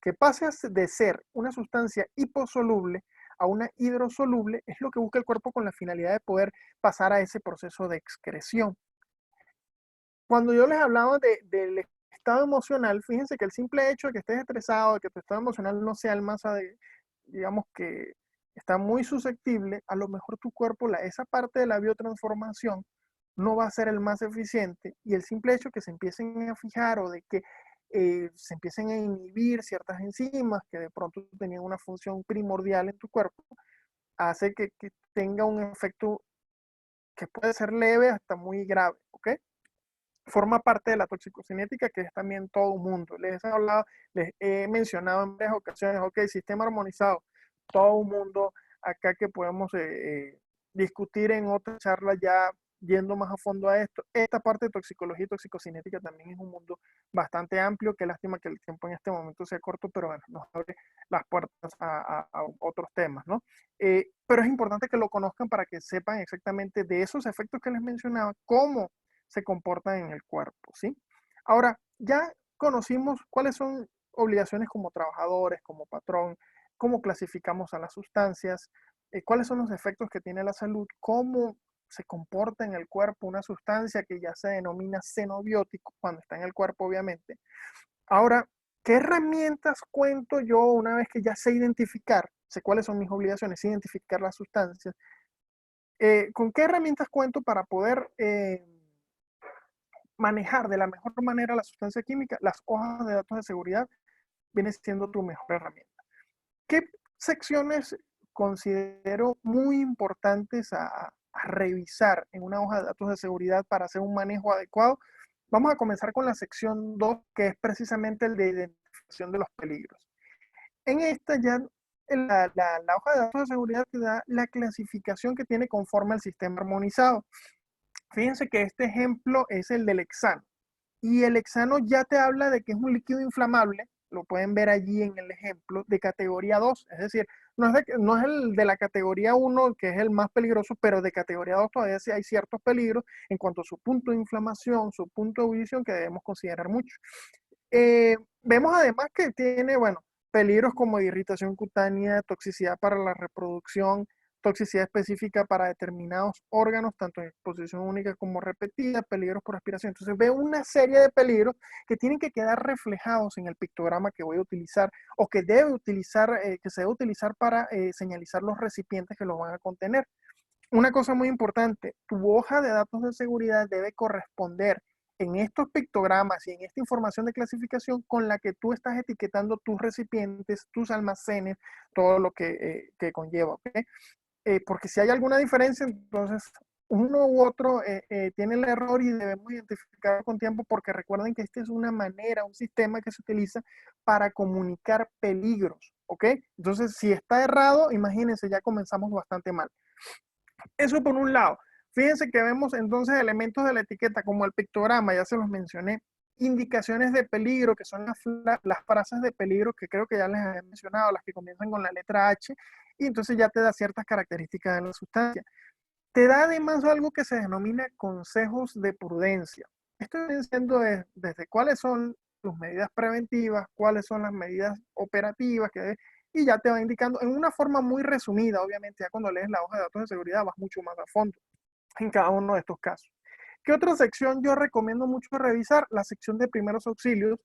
que pase de ser una sustancia hiposoluble a una hidrosoluble, es lo que busca el cuerpo con la finalidad de poder pasar a ese proceso de excreción. Cuando yo les hablaba del estado emocional, fíjense que el simple hecho de que estés estresado, de que tu estado emocional no sea el más, digamos que está muy susceptible, a lo mejor tu cuerpo, esa parte de la biotransformación no va a ser el más eficiente, y el simple hecho de que se empiecen a fijar o de que se empiecen a inhibir ciertas enzimas que de pronto tenían una función primordial en tu cuerpo, hace que tenga un efecto que puede ser leve hasta muy grave, ¿ok? Forma parte de la toxicocinética, que es también todo un mundo. Les he mencionado en varias ocasiones, ok, sistema armonizado, todo un mundo acá que podemos discutir en otra charla ya yendo más a fondo a esto. Esta parte de toxicología y toxicocinética también es un mundo bastante amplio. Qué lástima que el tiempo en este momento sea corto, pero bueno, nos abre las puertas a otros temas, ¿no? Pero es importante que lo conozcan para que sepan exactamente de esos efectos que les mencionaba, cómo se comportan en el cuerpo, ¿sí? Ahora, ya conocimos cuáles son obligaciones como trabajadores, como patrón, cómo clasificamos a las sustancias, cuáles son los efectos que tiene la salud, cómo se comporta en el cuerpo una sustancia que ya se denomina xenobiótico cuando está en el cuerpo, obviamente. Ahora, ¿qué herramientas cuento yo una vez que ya sé identificar, sé cuáles son mis obligaciones, identificar las sustancias? ¿Con qué herramientas cuento para poder manejar de la mejor manera la sustancia química? Las hojas de datos de seguridad viene siendo tu mejor herramienta. ¿Qué secciones considero muy importantes a revisar en una hoja de datos de seguridad para hacer un manejo adecuado? Vamos a comenzar con la sección 2, que es precisamente el de identificación de los peligros. En esta ya la hoja de datos de seguridad te da la clasificación que tiene conforme al sistema armonizado. Fíjense que este ejemplo es el del hexano. Y el hexano ya te habla de que es un líquido inflamable, lo pueden ver allí en el ejemplo, de categoría 2, es decir, no es el de la categoría 1, que es el más peligroso, pero de categoría 2 todavía sí hay ciertos peligros en cuanto a su punto de inflamación, su punto de ebullición, que debemos considerar mucho. Vemos además que tiene, bueno, peligros como irritación cutánea, toxicidad para la reproducción, toxicidad específica para determinados órganos, tanto en exposición única como repetida, peligros por respiración. Entonces veo una serie de peligros que tienen que quedar reflejados en el pictograma que voy a utilizar o que que se debe utilizar para señalizar los recipientes que lo van a contener. Una cosa muy importante, tu hoja de datos de seguridad debe corresponder en estos pictogramas y en esta información de clasificación con la que tú estás etiquetando tus recipientes, tus almacenes, todo lo que conlleva, ¿ok? Porque si hay alguna diferencia, entonces uno u otro tiene el error y debemos identificarlo con tiempo, porque recuerden que esta es una manera, un sistema que se utiliza para comunicar peligros, ¿ok? Entonces, si está errado, imagínense, ya comenzamos bastante mal. Eso por un lado. Fíjense que vemos entonces elementos de la etiqueta como el pictograma, ya se los mencioné, indicaciones de peligro, que son las frases de peligro que creo que ya les había mencionado, las que comienzan con la letra H, y entonces ya te da ciertas características de la sustancia. Te da además algo que se denomina consejos de prudencia. Esto viene siendo desde cuáles son tus medidas preventivas, cuáles son las medidas operativas, y ya te va indicando en una forma muy resumida. Obviamente ya cuando lees la hoja de datos de seguridad vas mucho más a fondo en cada uno de estos casos. ¿Qué otra sección yo recomiendo mucho revisar? La sección de primeros auxilios.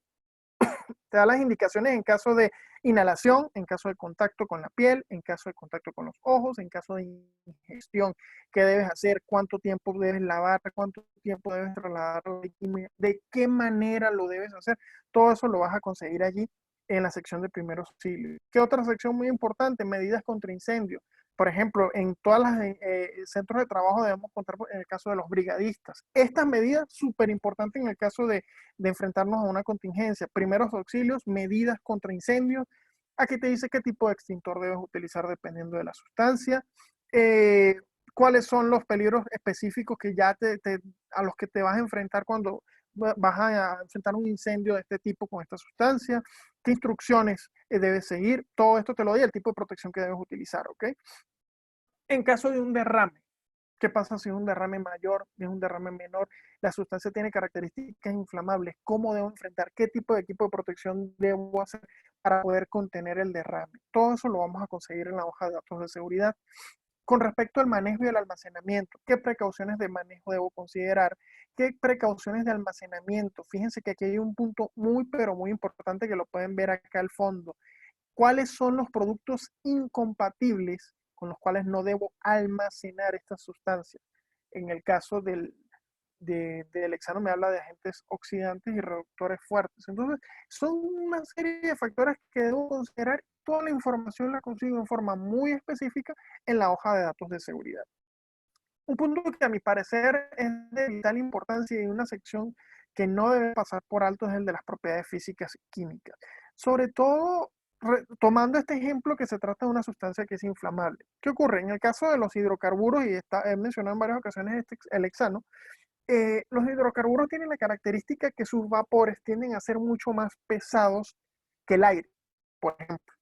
Te da las indicaciones en caso de inhalación, en caso de contacto con la piel, en caso de contacto con los ojos, en caso de ingestión, qué debes hacer, cuánto tiempo debes lavar, cuánto tiempo debes trasladar, de qué manera lo debes hacer. Todo eso lo vas a conseguir allí en la sección de primeros auxilios. ¿Qué otra sección muy importante? Medidas contra incendios. Por ejemplo, en todos los centros de trabajo debemos contar en el caso de los brigadistas. Estas medidas, súper importantes en el caso de enfrentarnos a una contingencia. Primeros auxilios, medidas contra incendios. Aquí te dice qué tipo de extintor debes utilizar dependiendo de la sustancia. Cuáles son los peligros específicos que ya a los que te vas a enfrentar cuando vas a enfrentar un incendio de este tipo con esta sustancia. ¿Qué instrucciones debes seguir? Todo esto te lo doy, el tipo de protección que debes utilizar, ¿ok? En caso de un derrame, ¿qué pasa si es un derrame mayor, si es un derrame menor? La sustancia tiene características inflamables. ¿Cómo debo enfrentar? ¿Qué tipo de equipo de protección debo hacer para poder contener el derrame? Todo eso lo vamos a conseguir en la hoja de datos de seguridad. Con respecto al manejo y el almacenamiento, ¿qué precauciones de manejo debo considerar? ¿Qué precauciones de almacenamiento? Fíjense que aquí hay un punto muy, pero muy importante que lo pueden ver acá al fondo. ¿Cuáles son los productos incompatibles con los cuales no debo almacenar estas sustancias? En el caso del hexano me habla de agentes oxidantes y reductores fuertes. Entonces, son una serie de factores que debo considerar. Toda la información la consigo en forma muy específica en la hoja de datos de seguridad. Un punto que a mi parecer es de vital importancia y una sección que no debe pasar por alto es el de las propiedades físicas y químicas. Sobre todo, tomando este ejemplo que se trata de una sustancia que es inflamable. ¿Qué ocurre? En el caso de los hidrocarburos, y he mencionado en varias ocasiones el hexano, los hidrocarburos tienen la característica que sus vapores tienden a ser mucho más pesados que el aire, por ejemplo.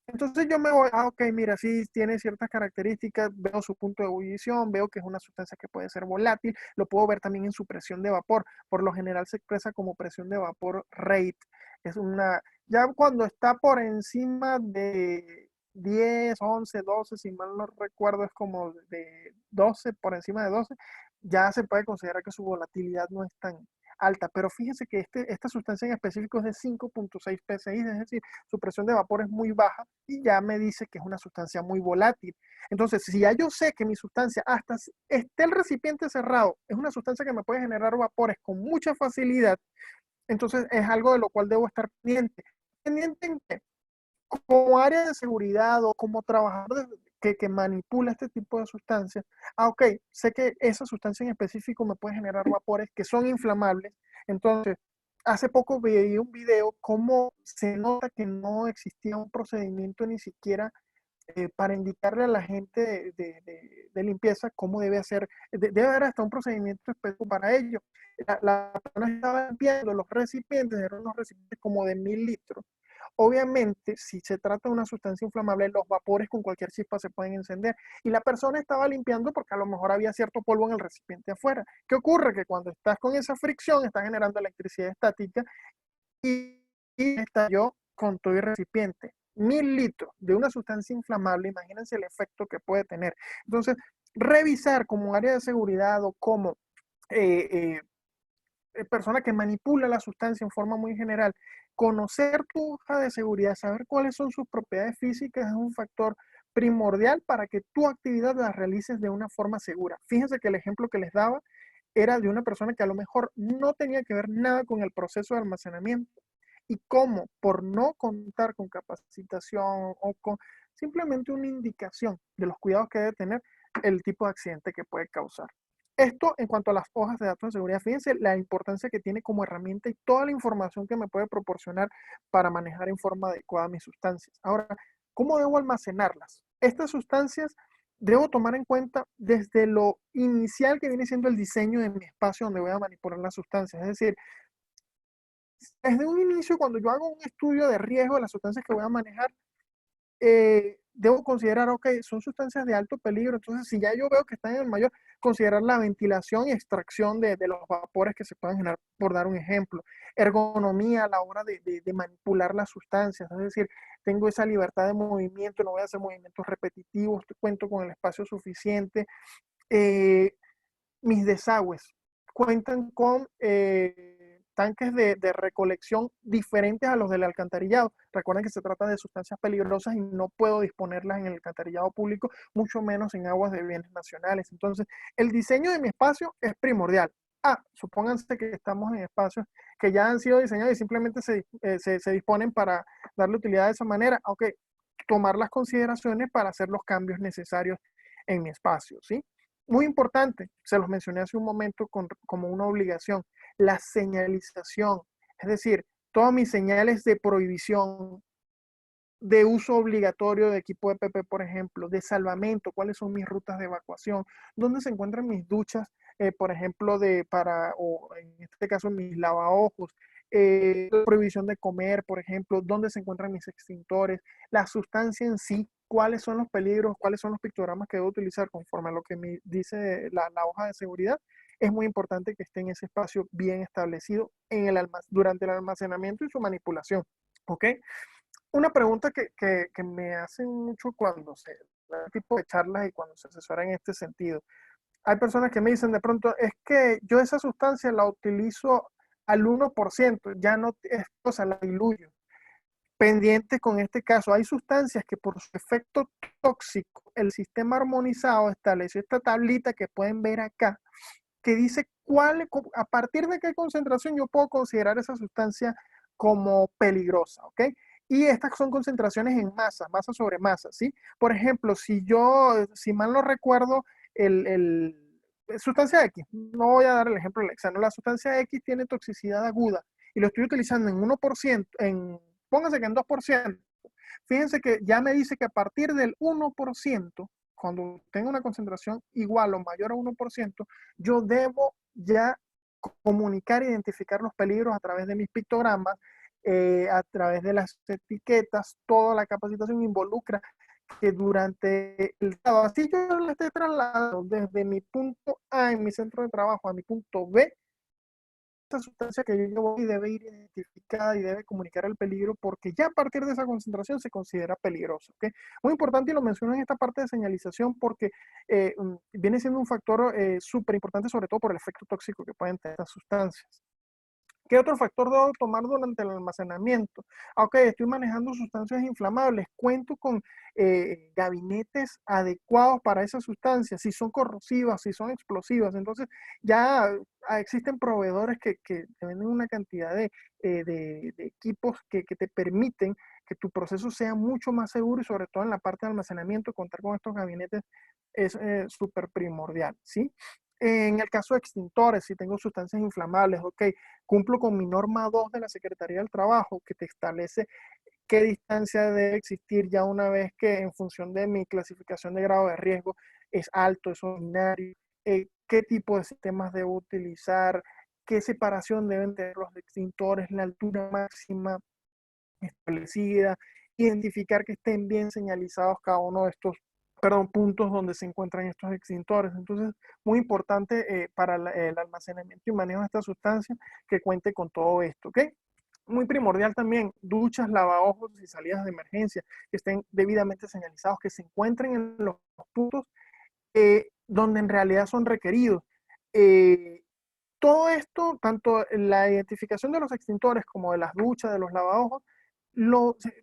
Entonces yo me voy, ok, mira, sí tiene ciertas características, veo su punto de ebullición, veo que es una sustancia que puede ser volátil, lo puedo ver también en su presión de vapor, por lo general se expresa como presión de vapor rate, es una, ya cuando está por encima de 10, 11, 12, si mal no recuerdo, es como de 12, por encima de 12, ya se puede considerar que su volatilidad no es tan alta, pero fíjense que esta sustancia en específico es de 5.6 psi, es decir, su presión de vapor es muy baja y ya me dice que es una sustancia muy volátil. Entonces, si ya yo sé que mi sustancia, hasta esté el recipiente cerrado, es una sustancia que me puede generar vapores con mucha facilidad, entonces es algo de lo cual debo estar pendiente. Pendiente en que, como área de seguridad o como trabajador que manipula este tipo de sustancias, ok, sé que esa sustancia en específico me puede generar vapores que son inflamables, entonces hace poco vi un video cómo se nota que no existía un procedimiento ni siquiera para indicarle a la gente de limpieza cómo debe hacer, debe haber hasta un procedimiento específico para ello. La persona estaba limpiando los recipientes, eran unos recipientes como de 1000 litros. Obviamente, si se trata de una sustancia inflamable, los vapores con cualquier chispa se pueden encender. Y la persona estaba limpiando porque a lo mejor había cierto polvo en el recipiente afuera. ¿Qué ocurre? Que cuando estás con esa fricción, está generando electricidad estática y estalló con todo el recipiente. 1000 litros de una sustancia inflamable, imagínense el efecto que puede tener. Entonces, revisar como área de seguridad o como eh, persona que manipula la sustancia en forma muy general, conocer tu hoja de seguridad, saber cuáles son sus propiedades físicas es un factor primordial para que tu actividad la realices de una forma segura. Fíjense que el ejemplo que les daba era de una persona que a lo mejor no tenía que ver nada con el proceso de almacenamiento y cómo por no contar con capacitación o con simplemente una indicación de los cuidados que debe tener, el tipo de accidente que puede causar. Esto en cuanto a las hojas de datos de seguridad, fíjense la importancia que tiene como herramienta y toda la información que me puede proporcionar para manejar en forma adecuada mis sustancias. Ahora, ¿cómo debo almacenarlas? Estas sustancias debo tomar en cuenta desde lo inicial que viene siendo el diseño de mi espacio donde voy a manipular las sustancias. Es decir, desde un inicio, cuando yo hago un estudio de riesgo de las sustancias que voy a manejar, debo considerar, ok, son sustancias de alto peligro, entonces si ya yo veo que están en el mayor, considerar la ventilación y extracción de los vapores que se puedan generar, por dar un ejemplo. Ergonomía a la hora de manipular las sustancias, es decir, tengo esa libertad de movimiento, no voy a hacer movimientos repetitivos, cuento con el espacio suficiente. Eh, Mis desagües cuentan con tanques de recolección diferentes a los del alcantarillado. Recuerden que se trata de sustancias peligrosas y no puedo disponerlas en el alcantarillado público, mucho menos en aguas de bienes nacionales. Entonces, el diseño de mi espacio es primordial. Supónganse que estamos en espacios que ya han sido diseñados y simplemente se disponen para darle utilidad de esa manera. Ok, tomar las consideraciones para hacer los cambios necesarios en mi espacio, ¿sí? Muy importante, se los mencioné hace un momento como una obligación, la señalización, es decir, todas mis señales de prohibición, de uso obligatorio de equipo de PP, por ejemplo, de salvamento, cuáles son mis rutas de evacuación, dónde se encuentran mis duchas, por ejemplo, o en este caso mis lavaojos, la prohibición de comer, por ejemplo, dónde se encuentran mis extintores, la sustancia en sí, cuáles son los peligros, cuáles son los pictogramas que debo utilizar conforme a lo que me dice la hoja de seguridad. Es muy importante que esté en ese espacio bien establecido durante el almacenamiento y su manipulación. ¿Ok? Una pregunta que me hacen mucho cuando se da tipo de charlas y cuando se asesoran en este sentido. Hay personas que me dicen de pronto, es que yo esa sustancia la utilizo al 1%, ya no es cosa, la diluyo. Pendiente con este caso, hay sustancias que por su efecto tóxico, el sistema armonizado estableció esta tablita que pueden ver acá, que dice a partir de qué concentración yo puedo considerar esa sustancia como peligrosa, ¿ok? Y estas son concentraciones en masa sobre masa, ¿sí? Por ejemplo, si mal no recuerdo, sustancia X, no voy a dar el ejemplo del hexano, la sustancia X tiene toxicidad aguda y lo estoy utilizando en 1%, pónganse que en 2%. Fíjense que ya me dice que a partir del 1%, cuando tenga una concentración igual o mayor a 1%, yo debo ya comunicar e identificar los peligros a través de mis pictogramas, a través de las etiquetas. Toda la capacitación involucra que durante el sábado, así yo le esté trasladando desde mi punto A en mi centro de trabajo a mi punto B, esta sustancia que yo llevo ahí debe ir identificada y debe comunicar el peligro, porque ya a partir de esa concentración se considera peligroso. ¿Okay? Muy importante, y lo menciono en esta parte de señalización, porque viene siendo un factor súper importante, sobre todo por el efecto tóxico que pueden tener estas sustancias. ¿Qué otro factor debo tomar durante el almacenamiento? Ok, estoy manejando sustancias inflamables, cuento con gabinetes adecuados para esas sustancias, si son corrosivas, si son explosivas. Entonces, ya existen proveedores que te venden una cantidad de equipos que te permiten que tu proceso sea mucho más seguro, y sobre todo en la parte de almacenamiento, contar con estos gabinetes es súper primordial, ¿sí? En el caso de extintores, si tengo sustancias inflamables, ok, cumplo con mi norma 2 de la Secretaría del Trabajo, que te establece qué distancia debe existir ya una vez que, en función de mi clasificación de grado de riesgo, es alto, es ordinario, qué tipo de sistemas debo utilizar, qué separación deben tener los extintores, la altura máxima establecida, identificar que estén bien señalizados cada uno de estos, puntos donde se encuentran estos extintores. Entonces, muy importante para el almacenamiento y manejo de esta sustancia que cuente con todo esto, ¿ok? Muy primordial también, duchas, lavaojos y salidas de emergencia que estén debidamente señalizados, que se encuentren en los puntos donde en realidad son requeridos. Eh, Todo esto, tanto la identificación de los extintores como de las duchas, de los lavaojos,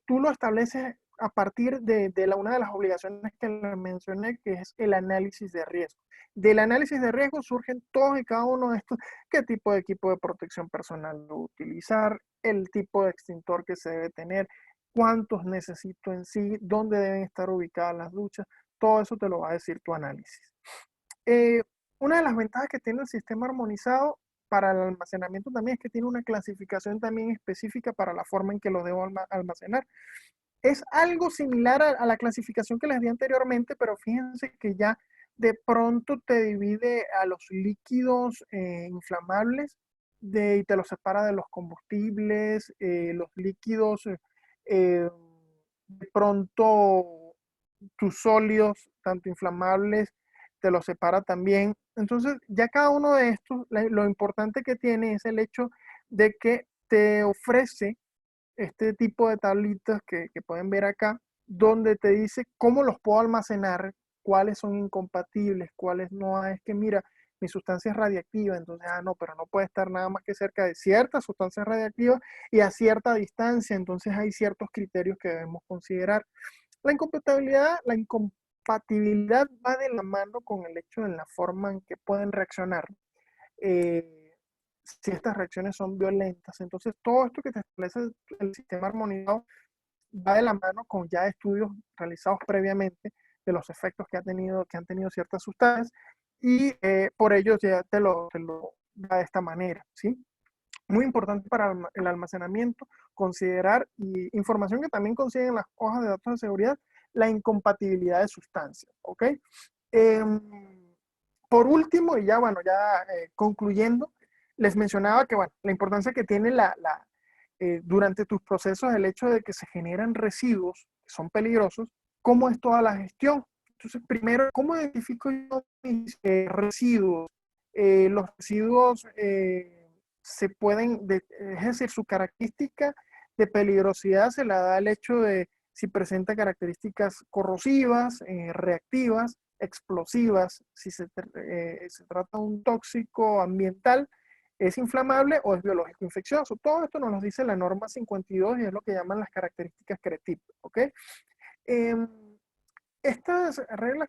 tú lo estableces a partir de una de las obligaciones que les mencioné, que es el análisis de riesgo. Del análisis de riesgo surgen todos y cada uno de estos: qué tipo de equipo de protección personal utilizar, el tipo de extintor que se debe tener, cuántos necesito en sí, dónde deben estar ubicadas las duchas. Todo eso te lo va a decir tu análisis. Eh, una de las ventajas que tiene el sistema armonizado para el almacenamiento también es que tiene una clasificación también específica para la forma en que lo debo almacenar. Es algo similar a la clasificación que les di anteriormente, pero fíjense que ya de pronto te divide a los líquidos inflamables y te los separa de los combustibles, los líquidos, de pronto tus sólidos, tanto inflamables, te los separa también. Entonces, ya cada uno de estos, lo importante que tiene es el hecho de que te ofrece este tipo de tablitas que pueden ver acá, donde te dice cómo los puedo almacenar, cuáles son incompatibles, cuáles no. Es que mira, mi sustancia es radiactiva, entonces, no, pero no puede estar nada más que cerca de ciertas sustancias radiactivas y a cierta distancia. Entonces hay ciertos criterios que debemos considerar. La incompatibilidad va de la mano con el hecho de la forma en que pueden reaccionar. Eh, si estas reacciones son violentas. Entonces, todo esto que te establece el sistema armonizado va de la mano con ya estudios realizados previamente de los efectos que han tenido ciertas sustancias, y por ello ya te lo da de esta manera, ¿sí? Muy importante para el almacenamiento, considerar, y información que también consiguen las hojas de datos de seguridad, la incompatibilidad de sustancias, ¿ok? Eh, por último, y ya, bueno, ya concluyendo, les mencionaba que, bueno, la importancia que tiene durante tus procesos el hecho de que se generan residuos que son peligrosos. ¿Cómo es toda la gestión? Entonces, primero, ¿cómo identifico yo mis residuos? Los residuos se pueden, es decir, su característica de peligrosidad se la da el hecho de si presenta características corrosivas, reactivas, explosivas, si se trata de un tóxico ambiental, es inflamable o es biológico infeccioso. Todo esto nos lo dice la norma 52 y es lo que llaman las características CRETIP, ¿ok? Eh, Estas reglas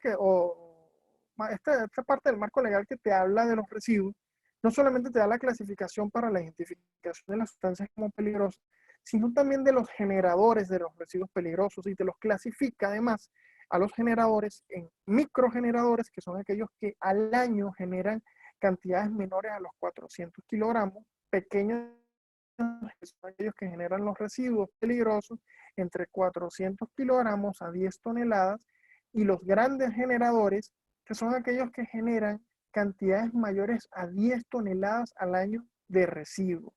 esta parte del marco legal que te habla de los residuos, no solamente te da la clasificación para la identificación de las sustancias como peligrosas, sino también de los generadores de los residuos peligrosos, y te los clasifica además a los generadores en microgeneradores, que son aquellos que al año generan cantidades menores a los 400 kilogramos, pequeños, que son aquellos que generan los residuos peligrosos entre 400 kilogramos a 10 toneladas, y los grandes generadores, que son aquellos que generan cantidades mayores a 10 toneladas al año de residuos.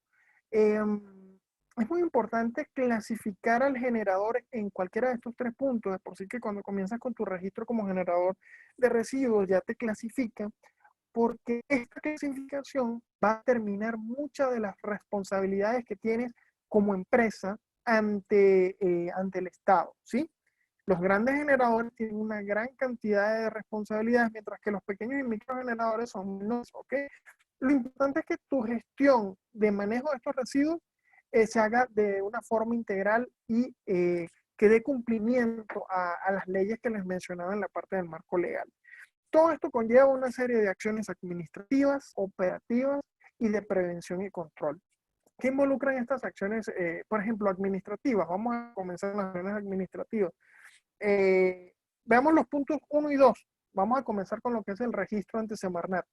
Es muy importante clasificar al generador en cualquiera de estos tres puntos. De por sí que cuando comienzas con tu registro como generador de residuos ya te clasifica, porque esta clasificación va a determinar muchas de las responsabilidades que tienes como empresa ante el Estado, ¿sí? Los grandes generadores tienen una gran cantidad de responsabilidades, mientras que los pequeños y microgeneradores son menos, ¿ok? Lo importante es que tu gestión de manejo de estos residuos se haga de una forma integral y que dé cumplimiento a las leyes que les mencionaba en la parte del marco legal. Todo esto conlleva una serie de acciones administrativas, operativas y de prevención y control. ¿Qué involucran estas acciones, por ejemplo, administrativas? Vamos a comenzar con las acciones administrativas. Veamos los puntos 1 y 2. Vamos a comenzar con lo que es el registro ante Semarnat.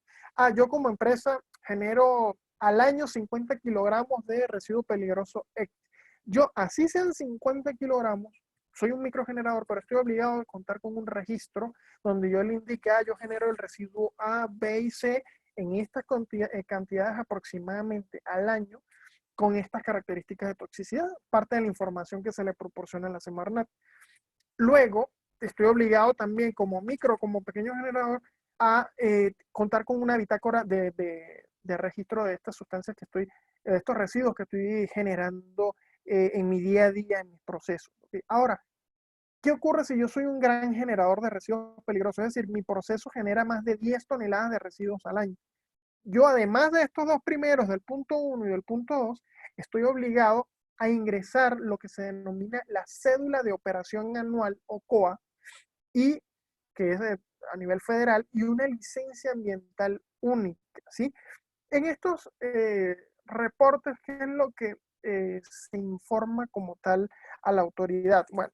Yo como empresa genero al año 50 kilogramos de residuo peligroso X. Yo, así sean 50 kilogramos, soy un microgenerador, pero estoy obligado a contar con un registro donde yo le indique, yo genero el residuo A, B y C en estas cantidades aproximadamente al año con estas características de toxicidad, parte de la información que se le proporciona a la Semarnat. Luego, estoy obligado también como como pequeño generador, a contar con una bitácora de registro de estas sustancias de estos residuos que estoy generando en mi día a día, en mis procesos. ¿Okay? Ahora, ¿qué ocurre si yo soy un gran generador de residuos peligrosos? Es decir, mi proceso genera más de 10 toneladas de residuos al año. Yo, además de estos dos primeros, del punto 1 y del punto 2, estoy obligado a ingresar lo que se denomina la cédula de operación anual o COA, y que es a nivel federal, y una licencia ambiental única, ¿sí? En estos reportes, ¿qué es lo que se informa como tal a la autoridad? Bueno,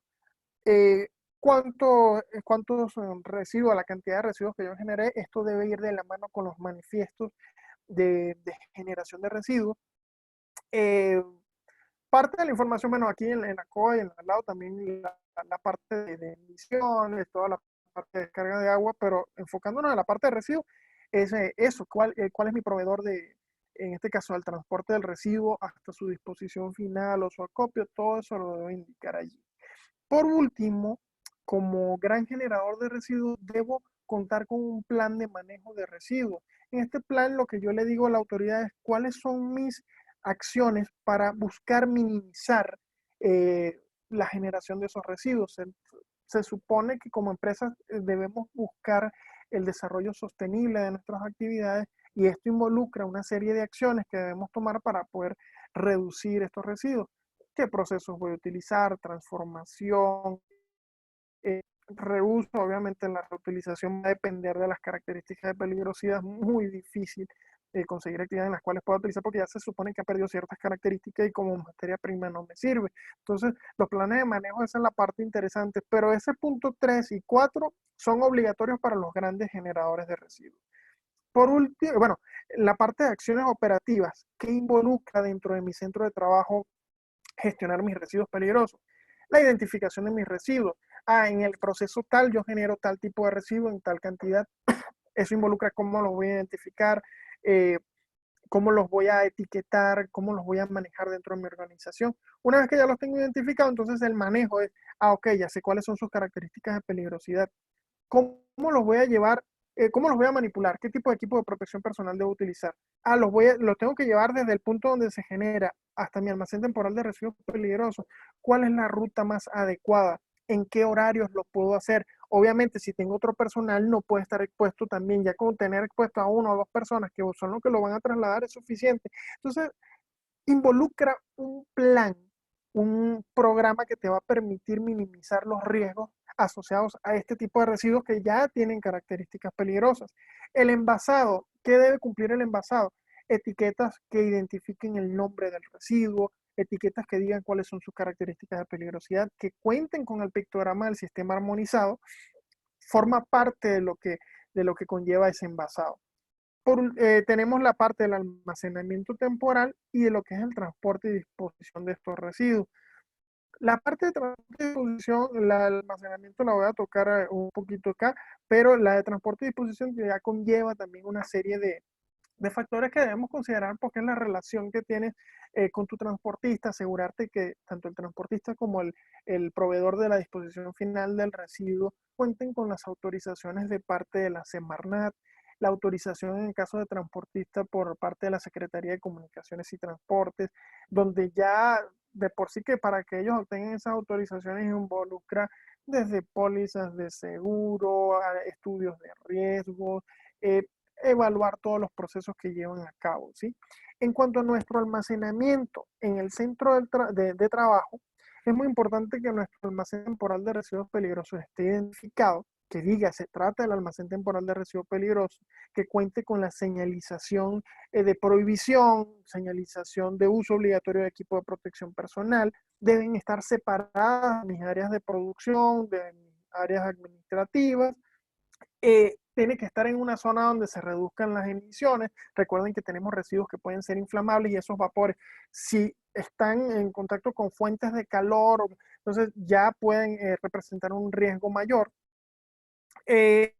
cuántos residuos, la cantidad de residuos que yo generé, esto debe ir de la mano con los manifiestos de generación de residuos. Parte de la información, bueno, aquí en la COA y en el lado también la parte de emisiones, toda la parte de descarga de agua, pero enfocándonos en la parte de residuos, es eso, cuál es mi proveedor en este caso, del transporte del residuo hasta su disposición final o su acopio, todo eso lo debo indicar allí. Por último, como gran generador de residuos, debo contar con un plan de manejo de residuos. En este plan, lo que yo le digo a la autoridad es cuáles son mis acciones para buscar minimizar la generación de esos residuos. Se supone que como empresas debemos buscar el desarrollo sostenible de nuestras actividades, y esto involucra una serie de acciones que debemos tomar para poder reducir estos residuos. ¿Qué procesos voy a utilizar? Transformación, reuso. Obviamente la reutilización va a depender de las características de peligrosidad. Es muy difícil conseguir actividades en las cuales pueda utilizar, porque ya se supone que ha perdido ciertas características y como materia prima no me sirve. Entonces, los planes de manejo, esa es la parte interesante, pero ese punto 3 y 4 son obligatorios para los grandes generadores de residuos. Por último, bueno, la parte de acciones operativas, ¿qué involucra dentro de mi centro de trabajo gestionar mis residuos peligrosos? La identificación de mis residuos. En el proceso tal yo genero tal tipo de residuo en tal cantidad. Eso involucra cómo los voy a identificar, eh, cómo los voy a etiquetar, cómo los voy a manejar dentro de mi organización. Una vez que ya los tengo identificados, entonces el manejo es, ok, ya sé cuáles son sus características de peligrosidad. ¿Cómo los voy a llevar? ¿Cómo los voy a manipular? ¿Qué tipo de equipo de protección personal debo utilizar? Los tengo que llevar desde el punto donde se genera hasta mi almacén temporal de residuos peligrosos. ¿Cuál es la ruta más adecuada? ¿En qué horarios lo puedo hacer? Obviamente, si tengo otro personal, no puede estar expuesto también. Ya con tener expuesto a una o dos personas que son los que lo van a trasladar es suficiente. Entonces, involucra un plan, un programa que te va a permitir minimizar los riesgos asociados a este tipo de residuos que ya tienen características peligrosas. El envasado, ¿qué debe cumplir el envasado? Etiquetas que identifiquen el nombre del residuo, etiquetas que digan cuáles son sus características de peligrosidad, que cuenten con el pictograma del sistema armonizado, forma parte de lo que conlleva ese envasado. Tenemos la parte del almacenamiento temporal y de lo que es el transporte y disposición de estos residuos. La parte de transporte y disposición, el almacenamiento la voy a tocar un poquito acá, pero la de transporte y disposición ya conlleva también una serie de factores que debemos considerar porque es la relación que tienes con tu transportista, asegurarte que tanto el transportista como el proveedor de la disposición final del residuo cuenten con las autorizaciones de parte de la Semarnat, la autorización en caso de transportista por parte de la Secretaría de Comunicaciones y Transportes, donde ya de por sí que para que ellos obtengan esas autorizaciones involucra desde pólizas de seguro, a estudios de riesgos, eh, evaluar todos los procesos que llevan a cabo, ¿sí? En cuanto a nuestro almacenamiento en el centro de trabajo, es muy importante que nuestro almacén temporal de residuos peligrosos esté identificado, que diga se trata del almacén temporal de residuos peligrosos, que cuente con la señalización de prohibición, señalización de uso obligatorio de equipo de protección personal, deben estar separadas mis áreas de producción, de mis áreas administrativas, tiene que estar en una zona donde se reduzcan las emisiones. Recuerden que tenemos residuos que pueden ser inflamables y esos vapores, si están en contacto con fuentes de calor, entonces ya pueden representar un riesgo mayor. Eh,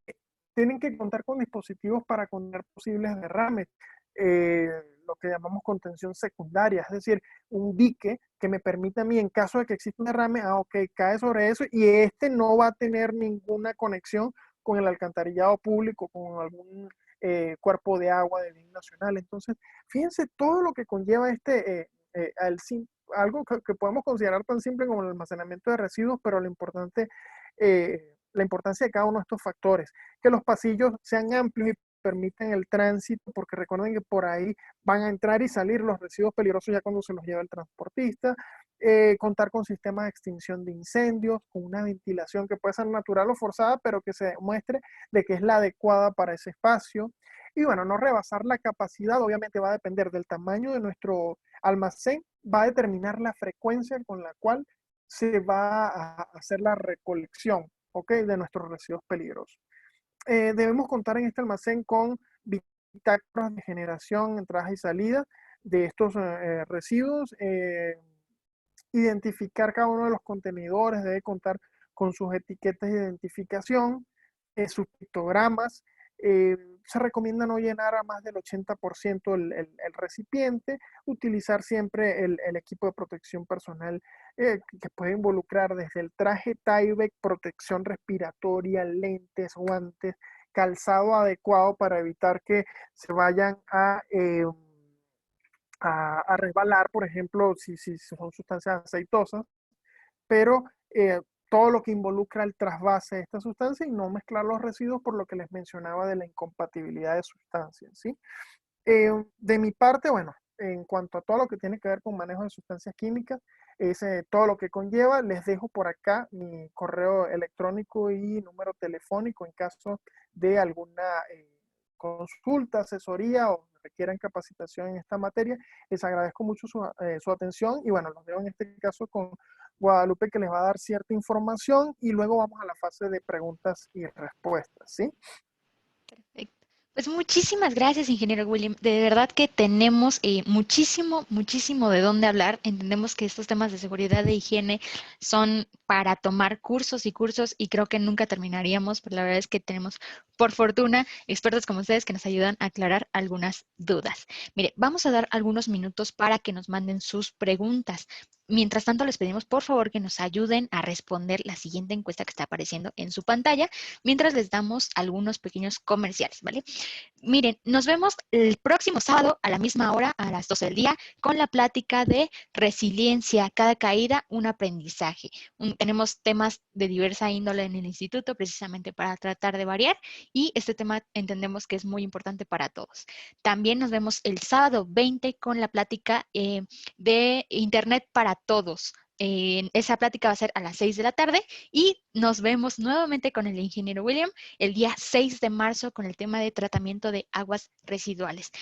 Tienen que contar con dispositivos para contener posibles derrames, eh, lo que llamamos contención secundaria, es decir, un dique que me permita a mí, en caso de que exista un derrame, ok, cae sobre eso y este no va a tener ninguna conexión con el alcantarillado público, con algún cuerpo de agua de bien nacional. Entonces, fíjense todo lo que conlleva algo que podemos considerar tan simple como el almacenamiento de residuos, pero la importancia de cada uno de estos factores, que los pasillos sean amplios y permitan el tránsito, porque recuerden que por ahí van a entrar y salir los residuos peligrosos ya cuando se los lleva el transportista, contar con sistemas de extinción de incendios, con una ventilación que puede ser natural o forzada, pero que se demuestre de que es la adecuada para ese espacio. Y bueno, no rebasar la capacidad, obviamente va a depender del tamaño de nuestro almacén, va a determinar la frecuencia con la cual se va a hacer la recolección, ¿ok? De nuestros residuos peligrosos. Debemos contar en este almacén con bitácoras de generación, entradas y salidas de estos residuos, identificar cada uno de los contenedores, debe contar con sus etiquetas de identificación, sus pictogramas. Se recomienda no llenar a más del 80% el recipiente, utilizar siempre el equipo de protección personal que puede involucrar desde el traje Tyvek, protección respiratoria, lentes, guantes, calzado adecuado para evitar que se vayan a resbalar, por ejemplo, si son sustancias aceitosas, pero todo lo que involucra el trasvase de esta sustancia y no mezclar los residuos por lo que les mencionaba de la incompatibilidad de sustancias, ¿sí? De mi parte, bueno, en cuanto a todo lo que tiene que ver con manejo de sustancias químicas, es todo lo que conlleva. Les dejo por acá mi correo electrónico y número telefónico en caso de alguna consulta, asesoría o requieran capacitación en esta materia. Les agradezco mucho su atención y bueno, los dejo en este caso con Guadalupe que les va a dar cierta información y luego vamos a la fase de preguntas y respuestas, ¿sí? Perfecto. Pues muchísimas gracias, ingeniero William. De verdad que tenemos muchísimo de dónde hablar. Entendemos que estos temas de seguridad e higiene son para tomar cursos y cursos y creo que nunca terminaríamos, pero la verdad es que tenemos, por fortuna, expertos como ustedes que nos ayudan a aclarar algunas dudas. Mire, vamos a dar algunos minutos para que nos manden sus preguntas. Mientras tanto, les pedimos por favor que nos ayuden a responder la siguiente encuesta que está apareciendo en su pantalla, mientras les damos algunos pequeños comerciales, ¿vale? Miren, nos vemos el próximo sábado a la misma hora, a las 12 del día, con la plática de resiliencia, cada caída, un aprendizaje. Tenemos temas de diversa índole en el instituto, precisamente para tratar de variar, y este tema entendemos que es muy importante para todos. También nos vemos el sábado 20 con la plática de Internet para todos. Esa plática va a ser a las 6 de la tarde y nos vemos nuevamente con el ingeniero William el día 6 de marzo con el tema de tratamiento de aguas residuales.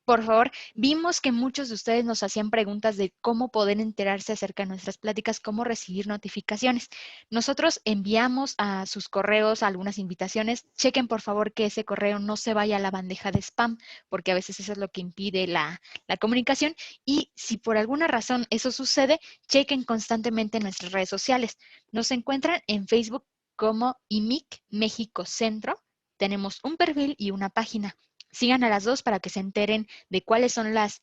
Por favor, vimos que muchos de ustedes nos hacían preguntas de cómo poder enterarse acerca de nuestras pláticas, cómo recibir notificaciones. Nosotros enviamos a sus correos algunas invitaciones. Chequen, por favor, que ese correo no se vaya a la bandeja de spam, porque a veces eso es lo que impide la comunicación. Y si por alguna razón eso sucede, chequen constantemente nuestras redes sociales. Nos encuentran en Facebook como IMIC México Centro. Tenemos un perfil y una página. Sigan a las dos para que se enteren de cuáles son las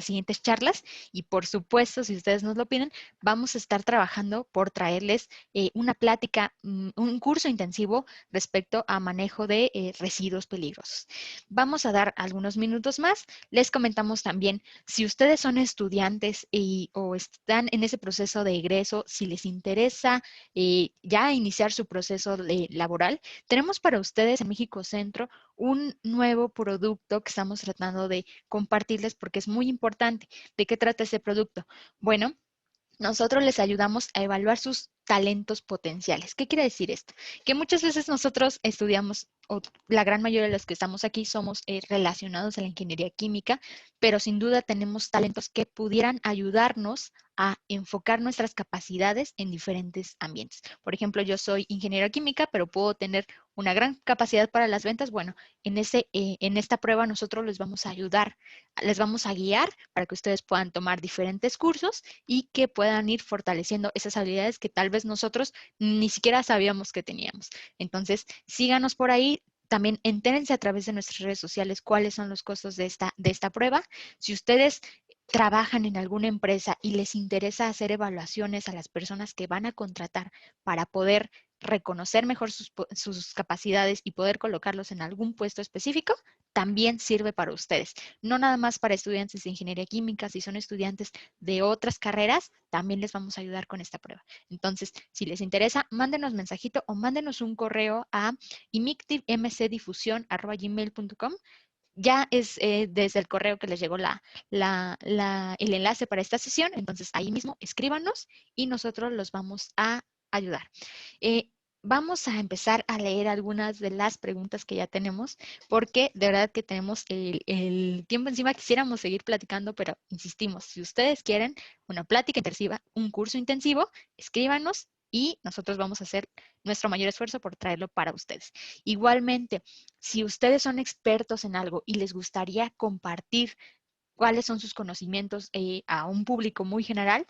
siguientes charlas y por supuesto, si ustedes nos lo piden, vamos a estar trabajando por traerles una plática, un curso intensivo respecto a manejo de residuos peligrosos. Vamos a dar algunos minutos más. Les comentamos también, si ustedes son estudiantes o están en ese proceso de egreso, si les interesa ya iniciar su proceso laboral, tenemos para ustedes en México Centro un nuevo producto que estamos tratando de compartirles porque es muy importante. ¿De qué trata ese producto? Bueno, nosotros les ayudamos a evaluar sus talentos potenciales. ¿Qué quiere decir esto? Que muchas veces nosotros estudiamos, o la gran mayoría de los que estamos aquí somos relacionados a la ingeniería química, pero sin duda tenemos talentos que pudieran ayudarnos a enfocar nuestras capacidades en diferentes ambientes. Por ejemplo, yo soy ingeniera química, pero puedo tener una gran capacidad para las ventas. Bueno, en esta prueba nosotros les vamos a ayudar, les vamos a guiar para que ustedes puedan tomar diferentes cursos y que puedan ir fortaleciendo esas habilidades que tal vez nosotros ni siquiera sabíamos que teníamos. Entonces, síganos por ahí. También entérense a través de nuestras redes sociales cuáles son los costos de esta prueba. Si ustedes trabajan en alguna empresa y les interesa hacer evaluaciones a las personas que van a contratar para poder reconocer mejor sus capacidades y poder colocarlos en algún puesto específico, también sirve para ustedes. No nada más para estudiantes de ingeniería química, si son estudiantes de otras carreras, también les vamos a ayudar con esta prueba. Entonces, si les interesa, mándenos mensajito o mándenos un correo a imictivmcdifusión@gmail.com. Ya es desde el correo que les llegó el enlace para esta sesión, entonces ahí mismo escríbanos y nosotros los vamos a ayudar. Vamos a empezar a leer algunas de las preguntas que ya tenemos, porque de verdad que tenemos el tiempo encima. Quisiéramos seguir platicando, pero insistimos, si ustedes quieren una plática intensiva, un curso intensivo, escríbanos y nosotros vamos a hacer nuestro mayor esfuerzo por traerlo para ustedes. Igualmente, si ustedes son expertos en algo y les gustaría compartir cuáles son sus conocimientos a un público muy general,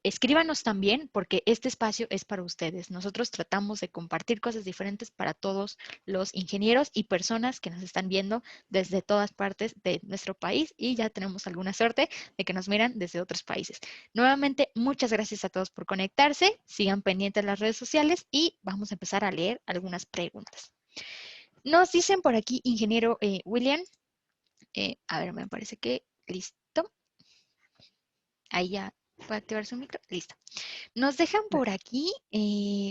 escríbanos también porque este espacio es para ustedes. Nosotros tratamos de compartir cosas diferentes para todos los ingenieros y personas que nos están viendo desde todas partes de nuestro país y ya tenemos alguna suerte de que nos miran desde otros países. Nuevamente, muchas gracias a todos por conectarse. Sigan pendientes de las redes sociales y vamos a empezar a leer algunas preguntas. Nos dicen por aquí, ingeniero William, a ver, me parece que listo. Ahí ya puede activar su micro. Listo. Nos dejan por aquí,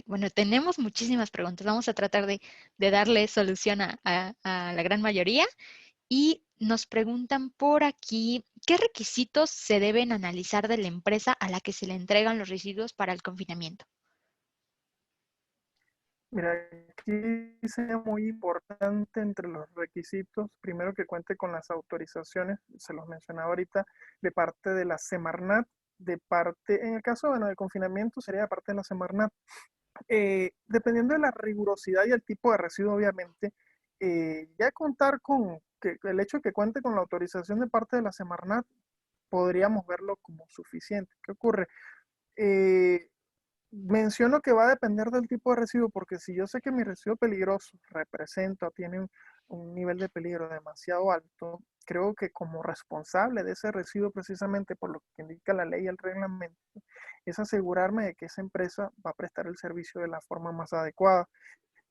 bueno, tenemos muchísimas preguntas. Vamos a tratar de darle solución a la gran mayoría. Y nos preguntan por aquí, ¿qué requisitos se deben analizar de la empresa a la que se le entregan los residuos para el confinamiento? Mira, aquí sería muy importante entre los requisitos, primero que cuente con las autorizaciones, se los mencionaba ahorita, de parte de la Semarnat, de parte, en el caso bueno, de confinamiento sería de parte de la Semarnat. Dependiendo de la rigurosidad y el tipo de residuo, obviamente, ya contar con que el hecho de que cuente con la autorización de parte de la Semarnat, podríamos verlo como suficiente. ¿Qué ocurre? Eh, Menciono que va a depender del tipo de residuo, porque si yo sé que mi residuo peligroso tiene un nivel de peligro demasiado alto, creo que como responsable de ese residuo, precisamente por lo que indica la ley y el reglamento, es asegurarme de que esa empresa va a prestar el servicio de la forma más adecuada.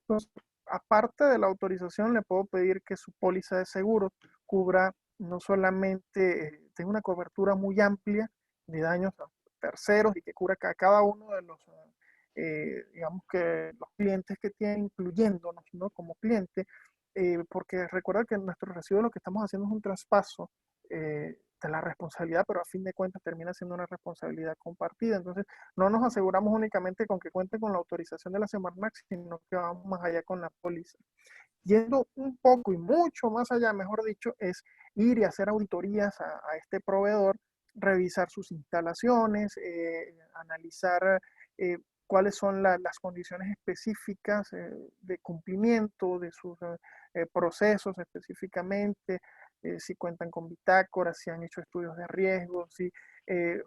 Entonces, aparte de la autorización, le puedo pedir que su póliza de seguro cubra no solamente, tenga una cobertura muy amplia de daños a terceros y que cubra a cada uno de los, digamos que los clientes que tiene, incluyéndonos, ¿no? Como cliente, porque recuerda que en nuestro recibo lo que estamos haciendo es un traspaso de la responsabilidad, pero a fin de cuentas termina siendo una responsabilidad compartida. Entonces, no nos aseguramos únicamente con que cuente con la autorización de la Semarnat, sino que vamos más allá con la póliza. Yendo un poco y mucho más allá, mejor dicho, es ir y hacer auditorías a este proveedor, revisar sus instalaciones, analizar cuáles son las condiciones específicas de cumplimiento de sus procesos específicamente, si cuentan con bitácoras, si han hecho estudios de riesgo, si eh,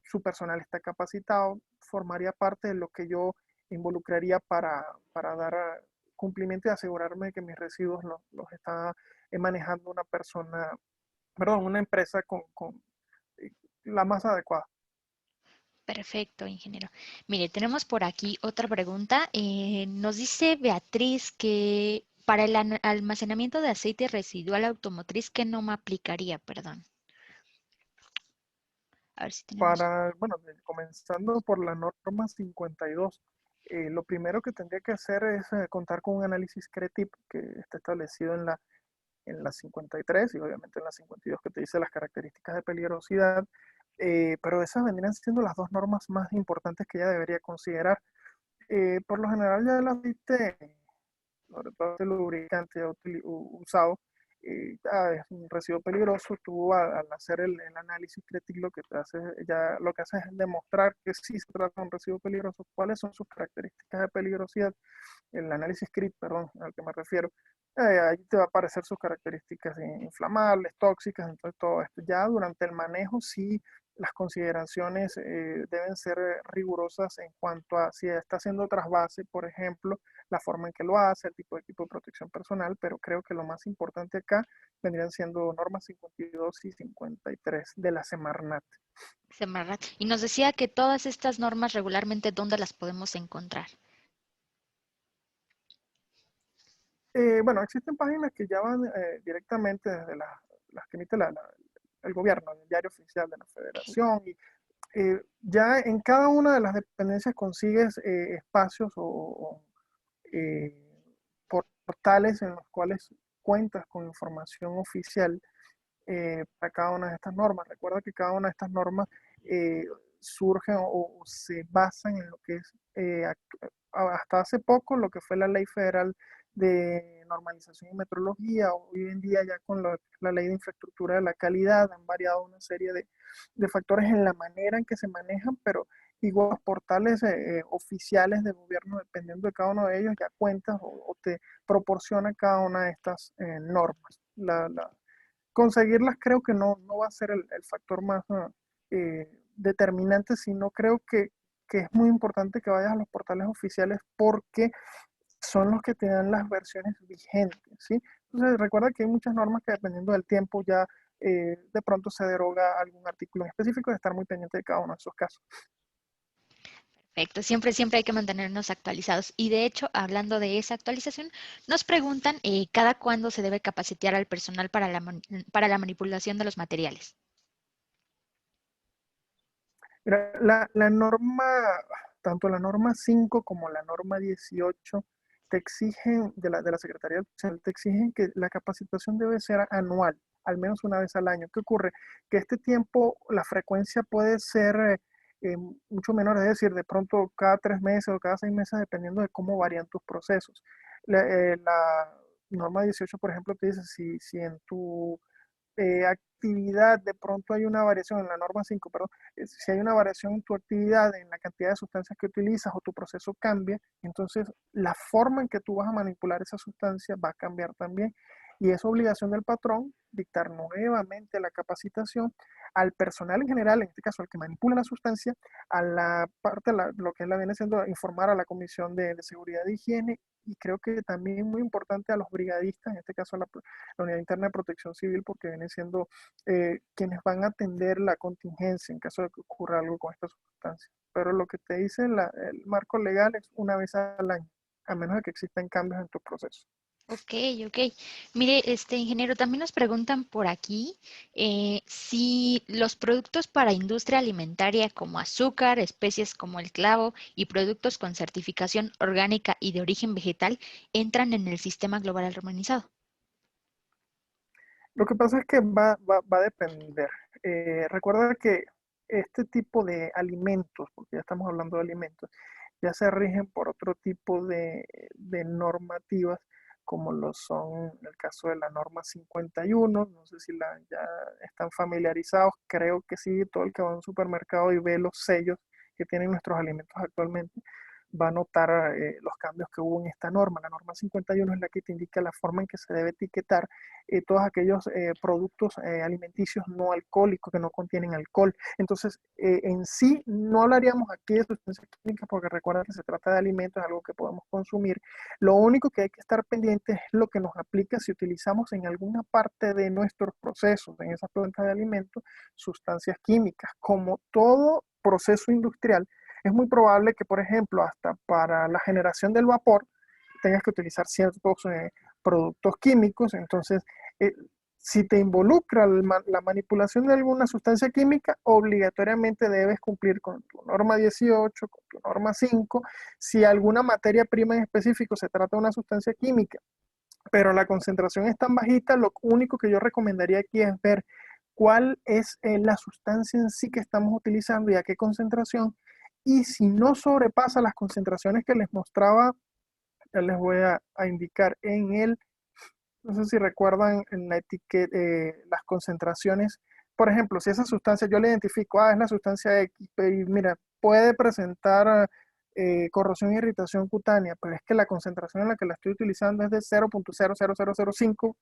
su personal está capacitado, formaría parte de lo que yo involucraría para dar cumplimiento y asegurarme de que mis residuos los está manejando una persona, perdón, una empresa con la más adecuada. Perfecto, ingeniero. Mire, tenemos por aquí otra pregunta. Nos dice Beatriz que para el almacenamiento de aceite residual automotriz, ¿qué norma aplicaría? Perdón. A ver si tenemos. Bueno, comenzando por la norma 52, lo primero que tendría que hacer es contar con un análisis CRETIP que está establecido en la 53 y obviamente en la 52 que te dice las características de peligrosidad, pero esas vendrían siendo las dos normas más importantes que ella debería considerar. Por lo general ya el aceite, sobre todo el lubricante ya usado, ya es un residuo peligroso. Tú al hacer el análisis crítico lo que te hace, ya lo que haces es demostrar que sí se trata de un residuo peligroso, cuáles son sus características de peligrosidad, el análisis CRIT, perdón, al que me refiero. Ahí te va a aparecer sus características inflamables, tóxicas, entonces todo esto. Ya durante el manejo sí las consideraciones deben ser rigurosas en cuanto a si está haciendo trasvase, por ejemplo, la forma en que lo hace, el tipo de equipo de protección personal, pero creo que lo más importante acá vendrían siendo normas 52 y 53 de la Semarnat. Semarnat. Y nos decía que todas estas normas regularmente, ¿dónde las podemos encontrar? Bueno, existen páginas que ya van directamente desde las que emite el gobierno, el diario oficial de la Ok. federación, y ya en cada una de las dependencias consigues espacios o eh, portales en los cuales cuentas con información oficial para cada una de estas normas. Recuerda que cada una de estas normas eh, surgen o se basan en lo que es hasta hace poco lo que fue la Ley Federal de Normalización y Metrología. Hoy en día ya con la Ley de Infraestructura de la Calidad han variado una serie de factores en la manera en que se manejan, pero igual los portales oficiales de gobierno, dependiendo de cada uno de ellos, ya cuentas o te proporciona cada una de estas normas. Conseguirlas creo que no va a ser el factor más determinante, sino creo que es muy importante que vayas a los portales oficiales porque son los que te dan las versiones vigentes, ¿sí? Entonces recuerda que hay muchas normas que dependiendo del tiempo ya de pronto se deroga algún artículo en específico y estar muy pendiente de cada uno de esos casos. Perfecto, siempre hay que mantenernos actualizados. Y de hecho, hablando de esa actualización, nos preguntan cada cuándo se debe capacitar al personal para para la manipulación de los materiales. Mira, la norma, tanto la norma 5 como la norma 18 te exigen, de la Secretaría Social, te exigen que la capacitación debe ser anual, al menos una vez al año. ¿Qué ocurre? Que este tiempo, la frecuencia puede ser mucho menor, es decir, de pronto cada 3 meses o cada 6 meses, dependiendo de cómo varían tus procesos. La norma 18, por ejemplo, te dice si en tu actividad, de pronto hay una variación en la norma 5, perdón, si hay una variación en tu actividad, en la cantidad de sustancias que utilizas o tu proceso cambia, entonces la forma en que tú vas a manipular esa sustancia va a cambiar también. Y es obligación del patrón dictar nuevamente la capacitación al personal en general, en este caso al que manipula la sustancia, a la parte, lo que la viene siendo informar a la Comisión de Seguridad e Higiene y creo que también muy importante a los brigadistas, en este caso a la Unidad Interna de Protección Civil, porque vienen siendo quienes van a atender la contingencia en caso de que ocurra algo con esta sustancia. Pero lo que te dice el marco legal es una vez al año, a menos de que existan cambios en tu proceso. Ok, ok. Mire, ingeniero, también nos preguntan por aquí si los productos para industria alimentaria como azúcar, especies como el clavo y productos con certificación orgánica y de origen vegetal entran en el sistema global armonizado. Lo que pasa es que va a depender. Recuerda que este tipo de alimentos, porque ya estamos hablando de alimentos, ya se rigen por otro tipo de normativas como lo son en el caso de la norma 51, no sé si ya están familiarizados, creo que sí, todo el que va a un supermercado y ve los sellos que tienen nuestros alimentos actualmente, va a notar los cambios que hubo en esta norma. La norma 51 es la que te indica la forma en que se debe etiquetar todos aquellos productos alimenticios no alcohólicos que no contienen alcohol. Entonces, en sí, no hablaríamos aquí de sustancias químicas porque recuerda que se trata de alimentos, es algo que podemos consumir. Lo único que hay que estar pendiente es lo que nos aplica si utilizamos en alguna parte de nuestros procesos, en esas plantas de alimentos, sustancias químicas. Como todo proceso industrial, es muy probable que, por ejemplo, hasta para la generación del vapor, tengas que utilizar ciertos productos químicos. Entonces, eh, si te involucra la manipulación de alguna sustancia química, obligatoriamente debes cumplir con tu norma 18, con tu norma 5. Si alguna materia prima en específico se trata de una sustancia química, pero la concentración es tan bajita, lo único que yo recomendaría aquí es ver cuál es la sustancia en sí que estamos utilizando y a qué concentración. Y si no sobrepasa las concentraciones que les mostraba, ya les voy a indicar en no sé si recuerdan en la etiqueta, las concentraciones. Por ejemplo, si esa sustancia yo la identifico, es la sustancia X, y mira, puede presentar corrosión e irritación cutánea, pero es que la concentración en la que la estoy utilizando es de 0.00005%.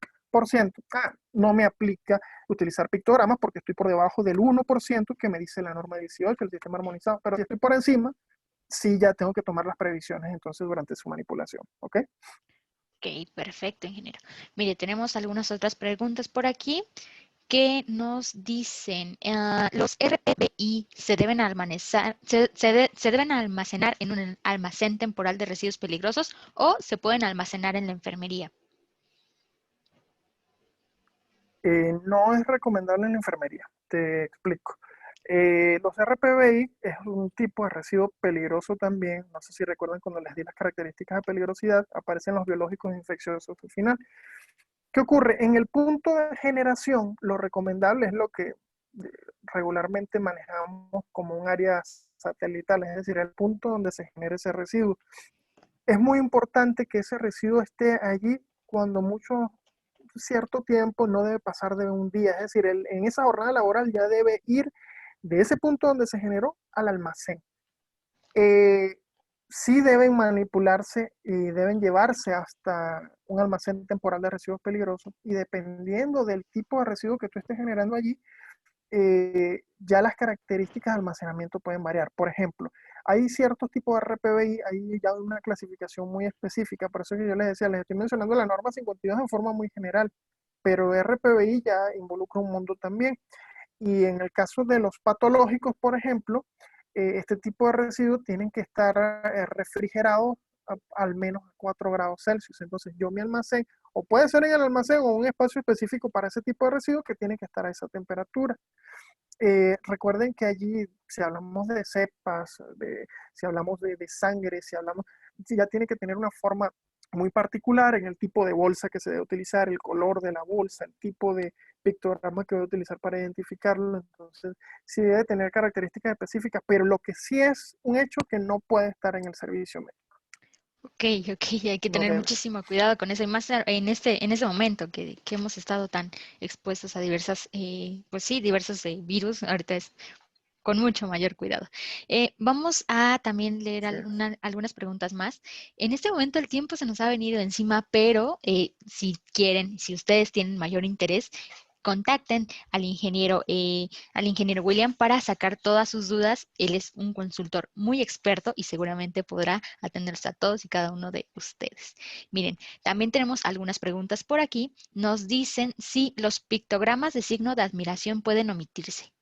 No me aplica utilizar pictogramas porque estoy por debajo del 1% que me dice la norma 18, el sistema armonizado, pero si estoy por encima, sí ya tengo que tomar las previsiones entonces durante su manipulación, ¿ok? Ok, perfecto, ingeniero. Mire, tenemos algunas otras preguntas por aquí que nos dicen, ¿los RPBI se deben almacenar en un almacén temporal de residuos peligrosos o se pueden almacenar en la enfermería? No es recomendable en la enfermería, te explico. Los RPBI es un tipo de residuo peligroso también. No sé si recuerdan cuando les di las características de peligrosidad, aparecen los biológicos infecciosos al final. ¿Qué ocurre? En el punto de generación, lo recomendable es lo que regularmente manejamos como un área satelital, es decir, el punto donde se genera ese residuo. Es muy importante que ese residuo esté allí cuando mucho cierto tiempo, no debe pasar de un día, es decir, en esa jornada laboral ya debe ir de ese punto donde se generó al almacén. Eh, sí deben manipularse y deben llevarse hasta un almacén temporal de residuos peligrosos y dependiendo del tipo de residuo que tú estés generando allí, ya las características de almacenamiento pueden variar. Por ejemplo, hay ciertos tipos de RPBI, hay ya una clasificación muy específica, por eso que yo les decía, les estoy mencionando la norma 52 en forma muy general, pero RPBI ya involucra un mundo también. Y en el caso de los patológicos, por ejemplo, este tipo de residuos tienen que estar refrigerados al menos a 4 grados Celsius. Entonces yo mi almacén, o puede ser en el almacén o un espacio específico para ese tipo de residuos que tiene que estar a esa temperatura. Recuerden que allí, si hablamos de cepas, si hablamos de sangre, si ya tiene que tener una forma muy particular en el tipo de bolsa que se debe utilizar, el color de la bolsa, el tipo de pictograma que debe utilizar para identificarlo. Entonces, sí debe tener características específicas, pero lo que sí es un hecho que no puede estar en el servicio médico. Ok, ok, hay que No tener debe. muchísimo cuidado con eso, y más en este momento que hemos estado tan expuestos a diversas, pues sí, diversos virus, ahorita es con mucho mayor cuidado. Vamos a también leer Así es. algunas preguntas más. En este momento el tiempo se nos ha venido encima, pero si quieren, si ustedes tienen mayor interés, contacten al ingeniero William para sacar todas sus dudas. Él es un consultor muy experto y seguramente podrá atenderse a todos y cada uno de ustedes. Miren, también tenemos algunas preguntas por aquí. Nos dicen si los pictogramas de signo de admiración pueden omitirse.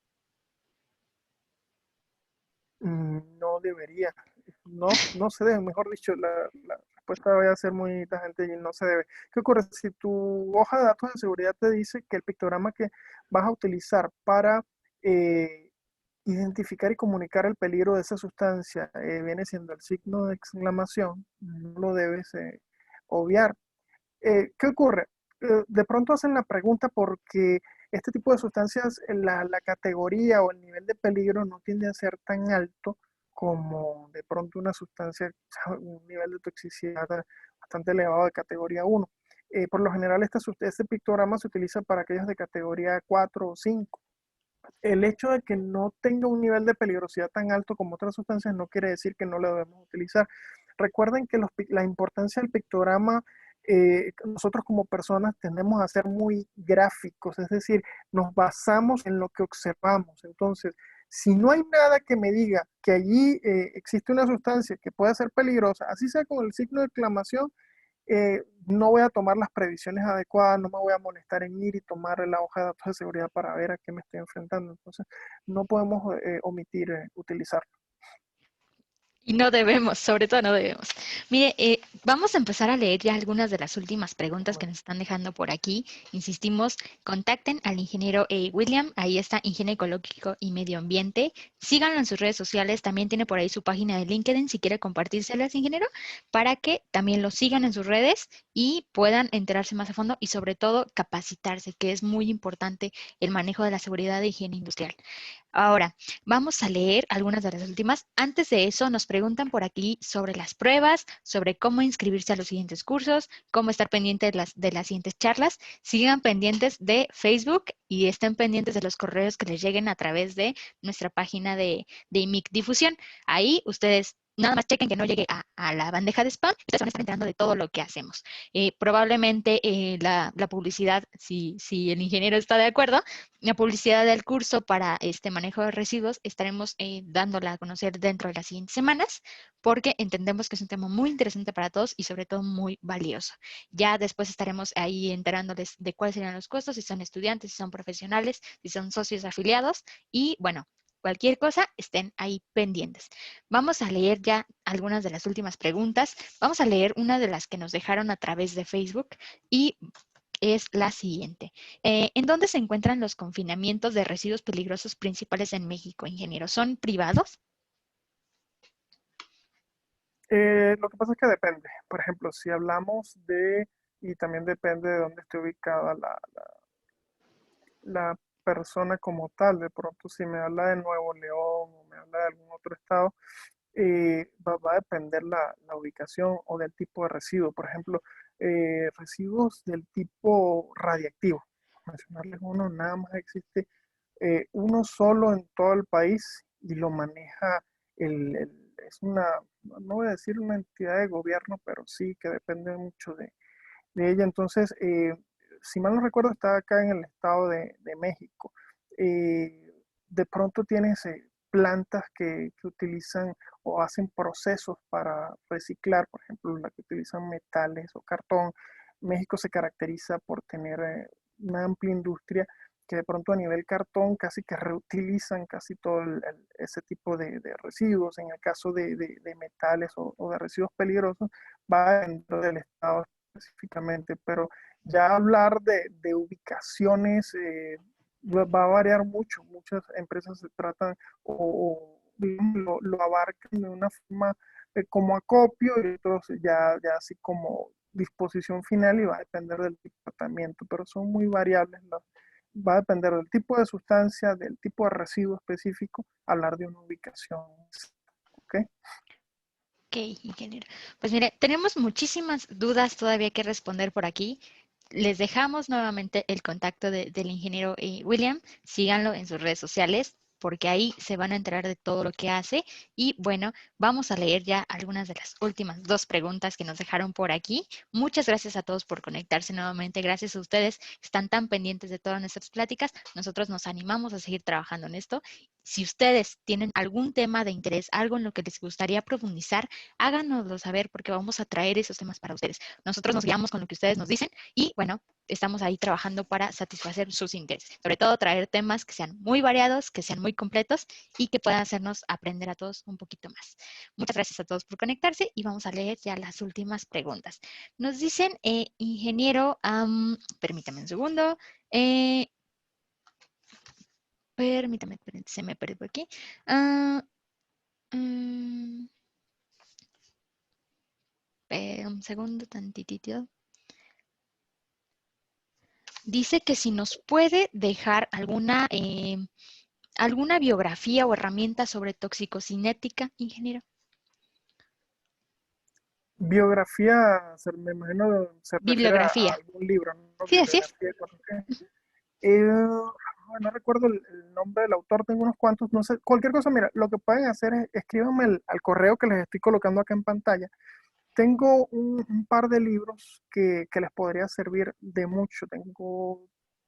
No debería, no se debe, mejor dicho, la respuesta va a ser muy tajante y no se debe. ¿Qué ocurre? Si tu hoja de datos de seguridad te dice que el pictograma que vas a utilizar para identificar y comunicar el peligro de esa sustancia viene siendo el signo de exclamación, no lo debes obviar. ¿Qué ocurre? De pronto hacen la pregunta porque este tipo de sustancias, la categoría o el nivel de peligro no tiende a ser tan alto como de pronto una sustancia, un nivel de toxicidad bastante elevado de categoría 1. Por lo general este pictograma se utiliza para aquellos de categoría 4 o 5. El hecho de que no tenga un nivel de peligrosidad tan alto como otras sustancias no quiere decir que no lo debemos utilizar. Recuerden que la importancia del pictograma, nosotros como personas tendemos a ser muy gráficos, es decir, nos basamos en lo que observamos. Entonces, si no hay nada que me diga que allí existe una sustancia que pueda ser peligrosa, así sea con el signo de exclamación, no voy a tomar las previsiones adecuadas, no me voy a molestar en ir y tomar la hoja de datos de seguridad para ver a qué me estoy enfrentando. Entonces, no podemos omitir utilizarlo. Y no debemos, sobre todo no debemos. Mire, vamos a empezar a leer ya algunas de las últimas preguntas que nos están dejando por aquí. Insistimos, contacten al ingeniero William, ahí está, Ingeniero Ecológico y Medio Ambiente. Síganlo en sus redes sociales, también tiene por ahí su página de LinkedIn, si quiere compartírselas, ingeniero, para que también lo sigan en sus redes y puedan enterarse más a fondo y sobre todo capacitarse, que es muy importante el manejo de la seguridad de higiene industrial. Ahora, vamos a leer algunas de las últimas. Antes de eso, nos preguntan por aquí sobre las pruebas, sobre cómo inscribirse a los siguientes cursos, cómo estar pendiente de las siguientes charlas. Sigan pendientes de Facebook y estén pendientes de los correos que les lleguen a través de nuestra página de IMIC Difusión. Ahí ustedes nada más chequen que no llegue a la bandeja de spam. Ustedes van a estar enterando de todo lo que hacemos. Probablemente la publicidad, si el ingeniero está de acuerdo, la publicidad del curso para este manejo de residuos estaremos dándola a conocer dentro de las siguientes semanas porque entendemos que es un tema muy interesante para todos y sobre todo muy valioso. Ya después estaremos ahí enterándoles de cuáles serían los costos, si son estudiantes, si son profesionales, si son socios afiliados y bueno, cualquier cosa estén ahí pendientes. Vamos a leer ya algunas de las últimas preguntas. Vamos a leer una de las que nos dejaron a través de Facebook y es la siguiente. ¿En dónde se encuentran los confinamientos de residuos peligrosos principales en México, ingeniero? ¿Son privados? Lo que pasa es que depende. Por ejemplo, si hablamos y también depende de dónde esté ubicada la persona como tal. De pronto, si me habla de Nuevo León o me habla de algún otro estado, va a depender la ubicación o del tipo de residuo. Por ejemplo, residuos del tipo radiactivo. Mencionarles uno, nada más existe uno solo en todo el país y lo maneja es una, no voy a decir una entidad de gobierno, pero sí que depende mucho de ella. Entonces, si mal no recuerdo, está acá en el estado de México. De pronto tienes plantas que utilizan o hacen procesos para reciclar, por ejemplo, la que utilizan metales o cartón. México se caracteriza por tener una amplia industria que de pronto a nivel cartón casi que reutilizan casi todo ese tipo de residuos. En el caso de metales o de residuos peligrosos, va dentro del estado específicamente, pero ya hablar de ubicaciones va a variar mucho. Muchas empresas se tratan o lo abarcan de una forma como acopio y otros ya así como disposición final y va a depender del tratamiento, pero son muy variables. Va a depender del tipo de sustancia, del tipo de residuo específico, hablar de una ubicación. ¿Ok? Ok, ingeniero. Pues mire, tenemos muchísimas dudas todavía que responder por aquí. Les dejamos nuevamente el contacto del ingeniero William. Síganlo en sus redes sociales porque ahí se van a enterar de todo lo que hace. Y bueno, vamos a leer ya algunas de las últimas dos preguntas que nos dejaron por aquí. Muchas gracias a todos por conectarse nuevamente. Gracias a ustedes que están tan pendientes de todas nuestras pláticas. Nosotros nos animamos a seguir trabajando en esto. Si ustedes tienen algún tema de interés, algo en lo que les gustaría profundizar, háganoslo saber porque vamos a traer esos temas para ustedes. Nosotros nos guiamos con lo que ustedes nos dicen y bueno, estamos ahí trabajando para satisfacer sus intereses. Sobre todo traer temas que sean muy variados, que sean muy completos y que puedan hacernos aprender a todos un poquito más. Muchas gracias a todos por conectarse y vamos a leer ya las últimas preguntas. Nos dicen, ingeniero, permítame un segundo. Permítame, se me perdió por aquí. Um, un segundo, tantitito. Dice que si nos puede dejar alguna biografía o herramienta sobre toxicocinética, ingeniero. Biografía, me imagino se refiere a Bibliografía. algún libro, ¿no? Sí, así es. Bibliografía, cosas que... no recuerdo el nombre del autor, tengo unos cuantos, no sé, cualquier cosa, mira, lo que pueden hacer es escríbanme al correo que les estoy colocando acá en pantalla. Tengo un par de libros que les podría servir de mucho. Tengo,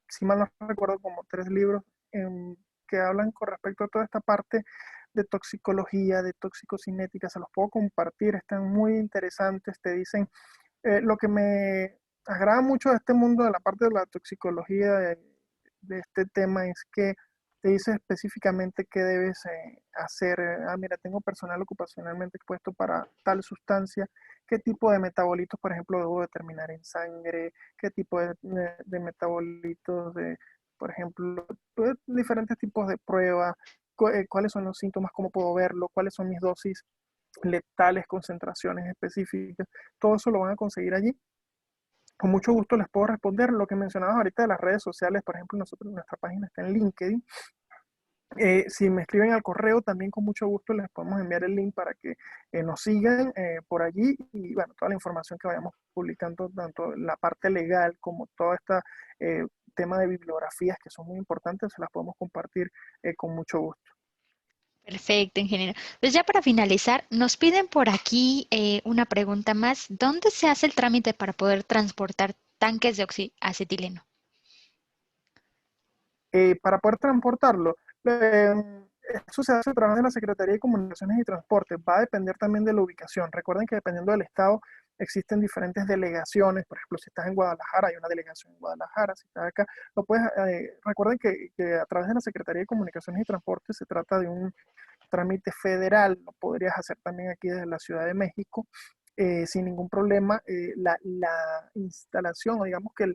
si mal no recuerdo, como 3 libros que hablan con respecto a toda esta parte de toxicología, de toxicocinética. Se los puedo compartir, están muy interesantes. Te dicen, lo que me agrada mucho de este mundo, de la parte de la toxicología, de este tema, es que te dice específicamente qué debes hacer. Mira, tengo personal ocupacionalmente expuesto para tal sustancia, qué tipo de metabolitos, por ejemplo, debo determinar en sangre, qué tipo de metabolitos, por ejemplo, diferentes tipos de pruebas, cuáles son los síntomas, cómo puedo verlo, cuáles son mis dosis letales, concentraciones específicas, todo eso lo van a conseguir allí. Con mucho gusto les puedo responder lo que mencionabas ahorita de las redes sociales. Por ejemplo, nosotros, nuestra página está en LinkedIn. Si me escriben al correo, también con mucho gusto les podemos enviar el link para que nos sigan por allí, y bueno, toda la información que vayamos publicando, tanto la parte legal como todo este tema de bibliografías que son muy importantes, se las podemos compartir con mucho gusto. Perfecto, ingeniero. Pues ya para finalizar, nos piden por aquí una pregunta más. ¿Dónde se hace el trámite para poder transportar tanques de acetileno? Para poder transportarlo, eh, eso se hace a través de la Secretaría de Comunicaciones y Transportes. Va a depender también de la ubicación. Recuerden que dependiendo del estado existen diferentes delegaciones. Por ejemplo, si estás en Guadalajara, hay una delegación en Guadalajara. Si estás acá, lo puedes. Recuerden que a través de la Secretaría de Comunicaciones y Transportes se trata de un trámite federal. Lo podrías hacer también aquí desde la Ciudad de México sin ningún problema. La instalación, o digamos que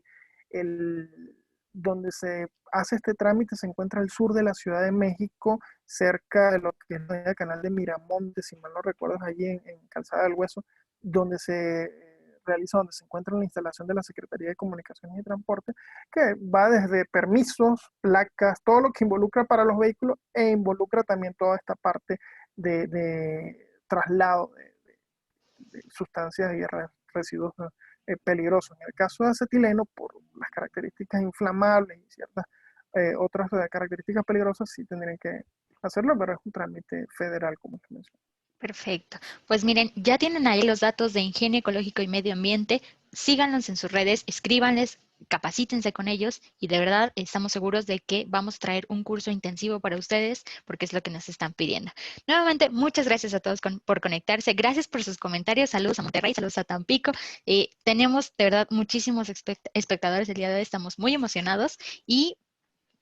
el donde se hace este trámite se encuentra al sur de la Ciudad de México, cerca de lo que es el canal de Miramontes, si mal no recuerdo, allí en Calzada del Hueso, donde se realiza, donde se encuentra la instalación de la Secretaría de Comunicaciones y Transporte, que va desde permisos, placas, todo lo que involucra para los vehículos, e involucra también toda esta parte de traslado de sustancias y residuos peligrosos. En el caso de acetileno, por las características inflamables y ciertas otras características peligrosas, sí tendrían que hacerlo, pero es un trámite federal, como te mencioné. Perfecto. Pues miren, ya tienen ahí los datos de Ingenio Ecológico y Medio Ambiente. Síganlos en sus redes, escríbanles, capacítense con ellos y de verdad estamos seguros de que vamos a traer un curso intensivo para ustedes porque es lo que nos están pidiendo. Nuevamente, muchas gracias a todos por conectarse. Gracias por sus comentarios. Saludos a Monterrey, saludos a Tampico. Tenemos de verdad muchísimos espectadores el día de hoy. Estamos muy emocionados y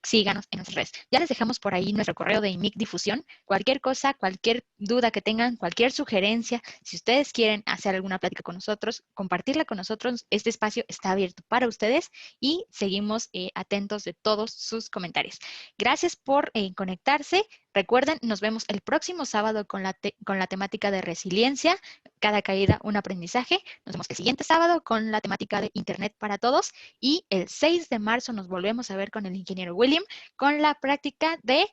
síganos en nuestras redes. Ya les dejamos por ahí nuestro correo de IMIC Difusión. Cualquier cosa, cualquier duda que tengan, cualquier sugerencia, si ustedes quieren hacer alguna plática con nosotros, compartirla con nosotros, este espacio está abierto para ustedes y seguimos atentos de todos sus comentarios. Gracias por conectarse. Recuerden, nos vemos el próximo sábado con la temática de resiliencia, cada caída un aprendizaje. Nos vemos el siguiente sábado con la temática de Internet para todos y el 6 de marzo nos volvemos a ver con el ingeniero William con la práctica de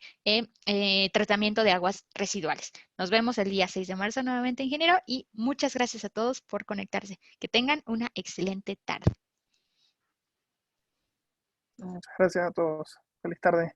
tratamiento de aguas residuales. Nos vemos el día 6 de marzo nuevamente, ingeniero, y muchas gracias a todos por conectarse. Que tengan una excelente tarde. Muchas gracias a todos. Feliz tarde.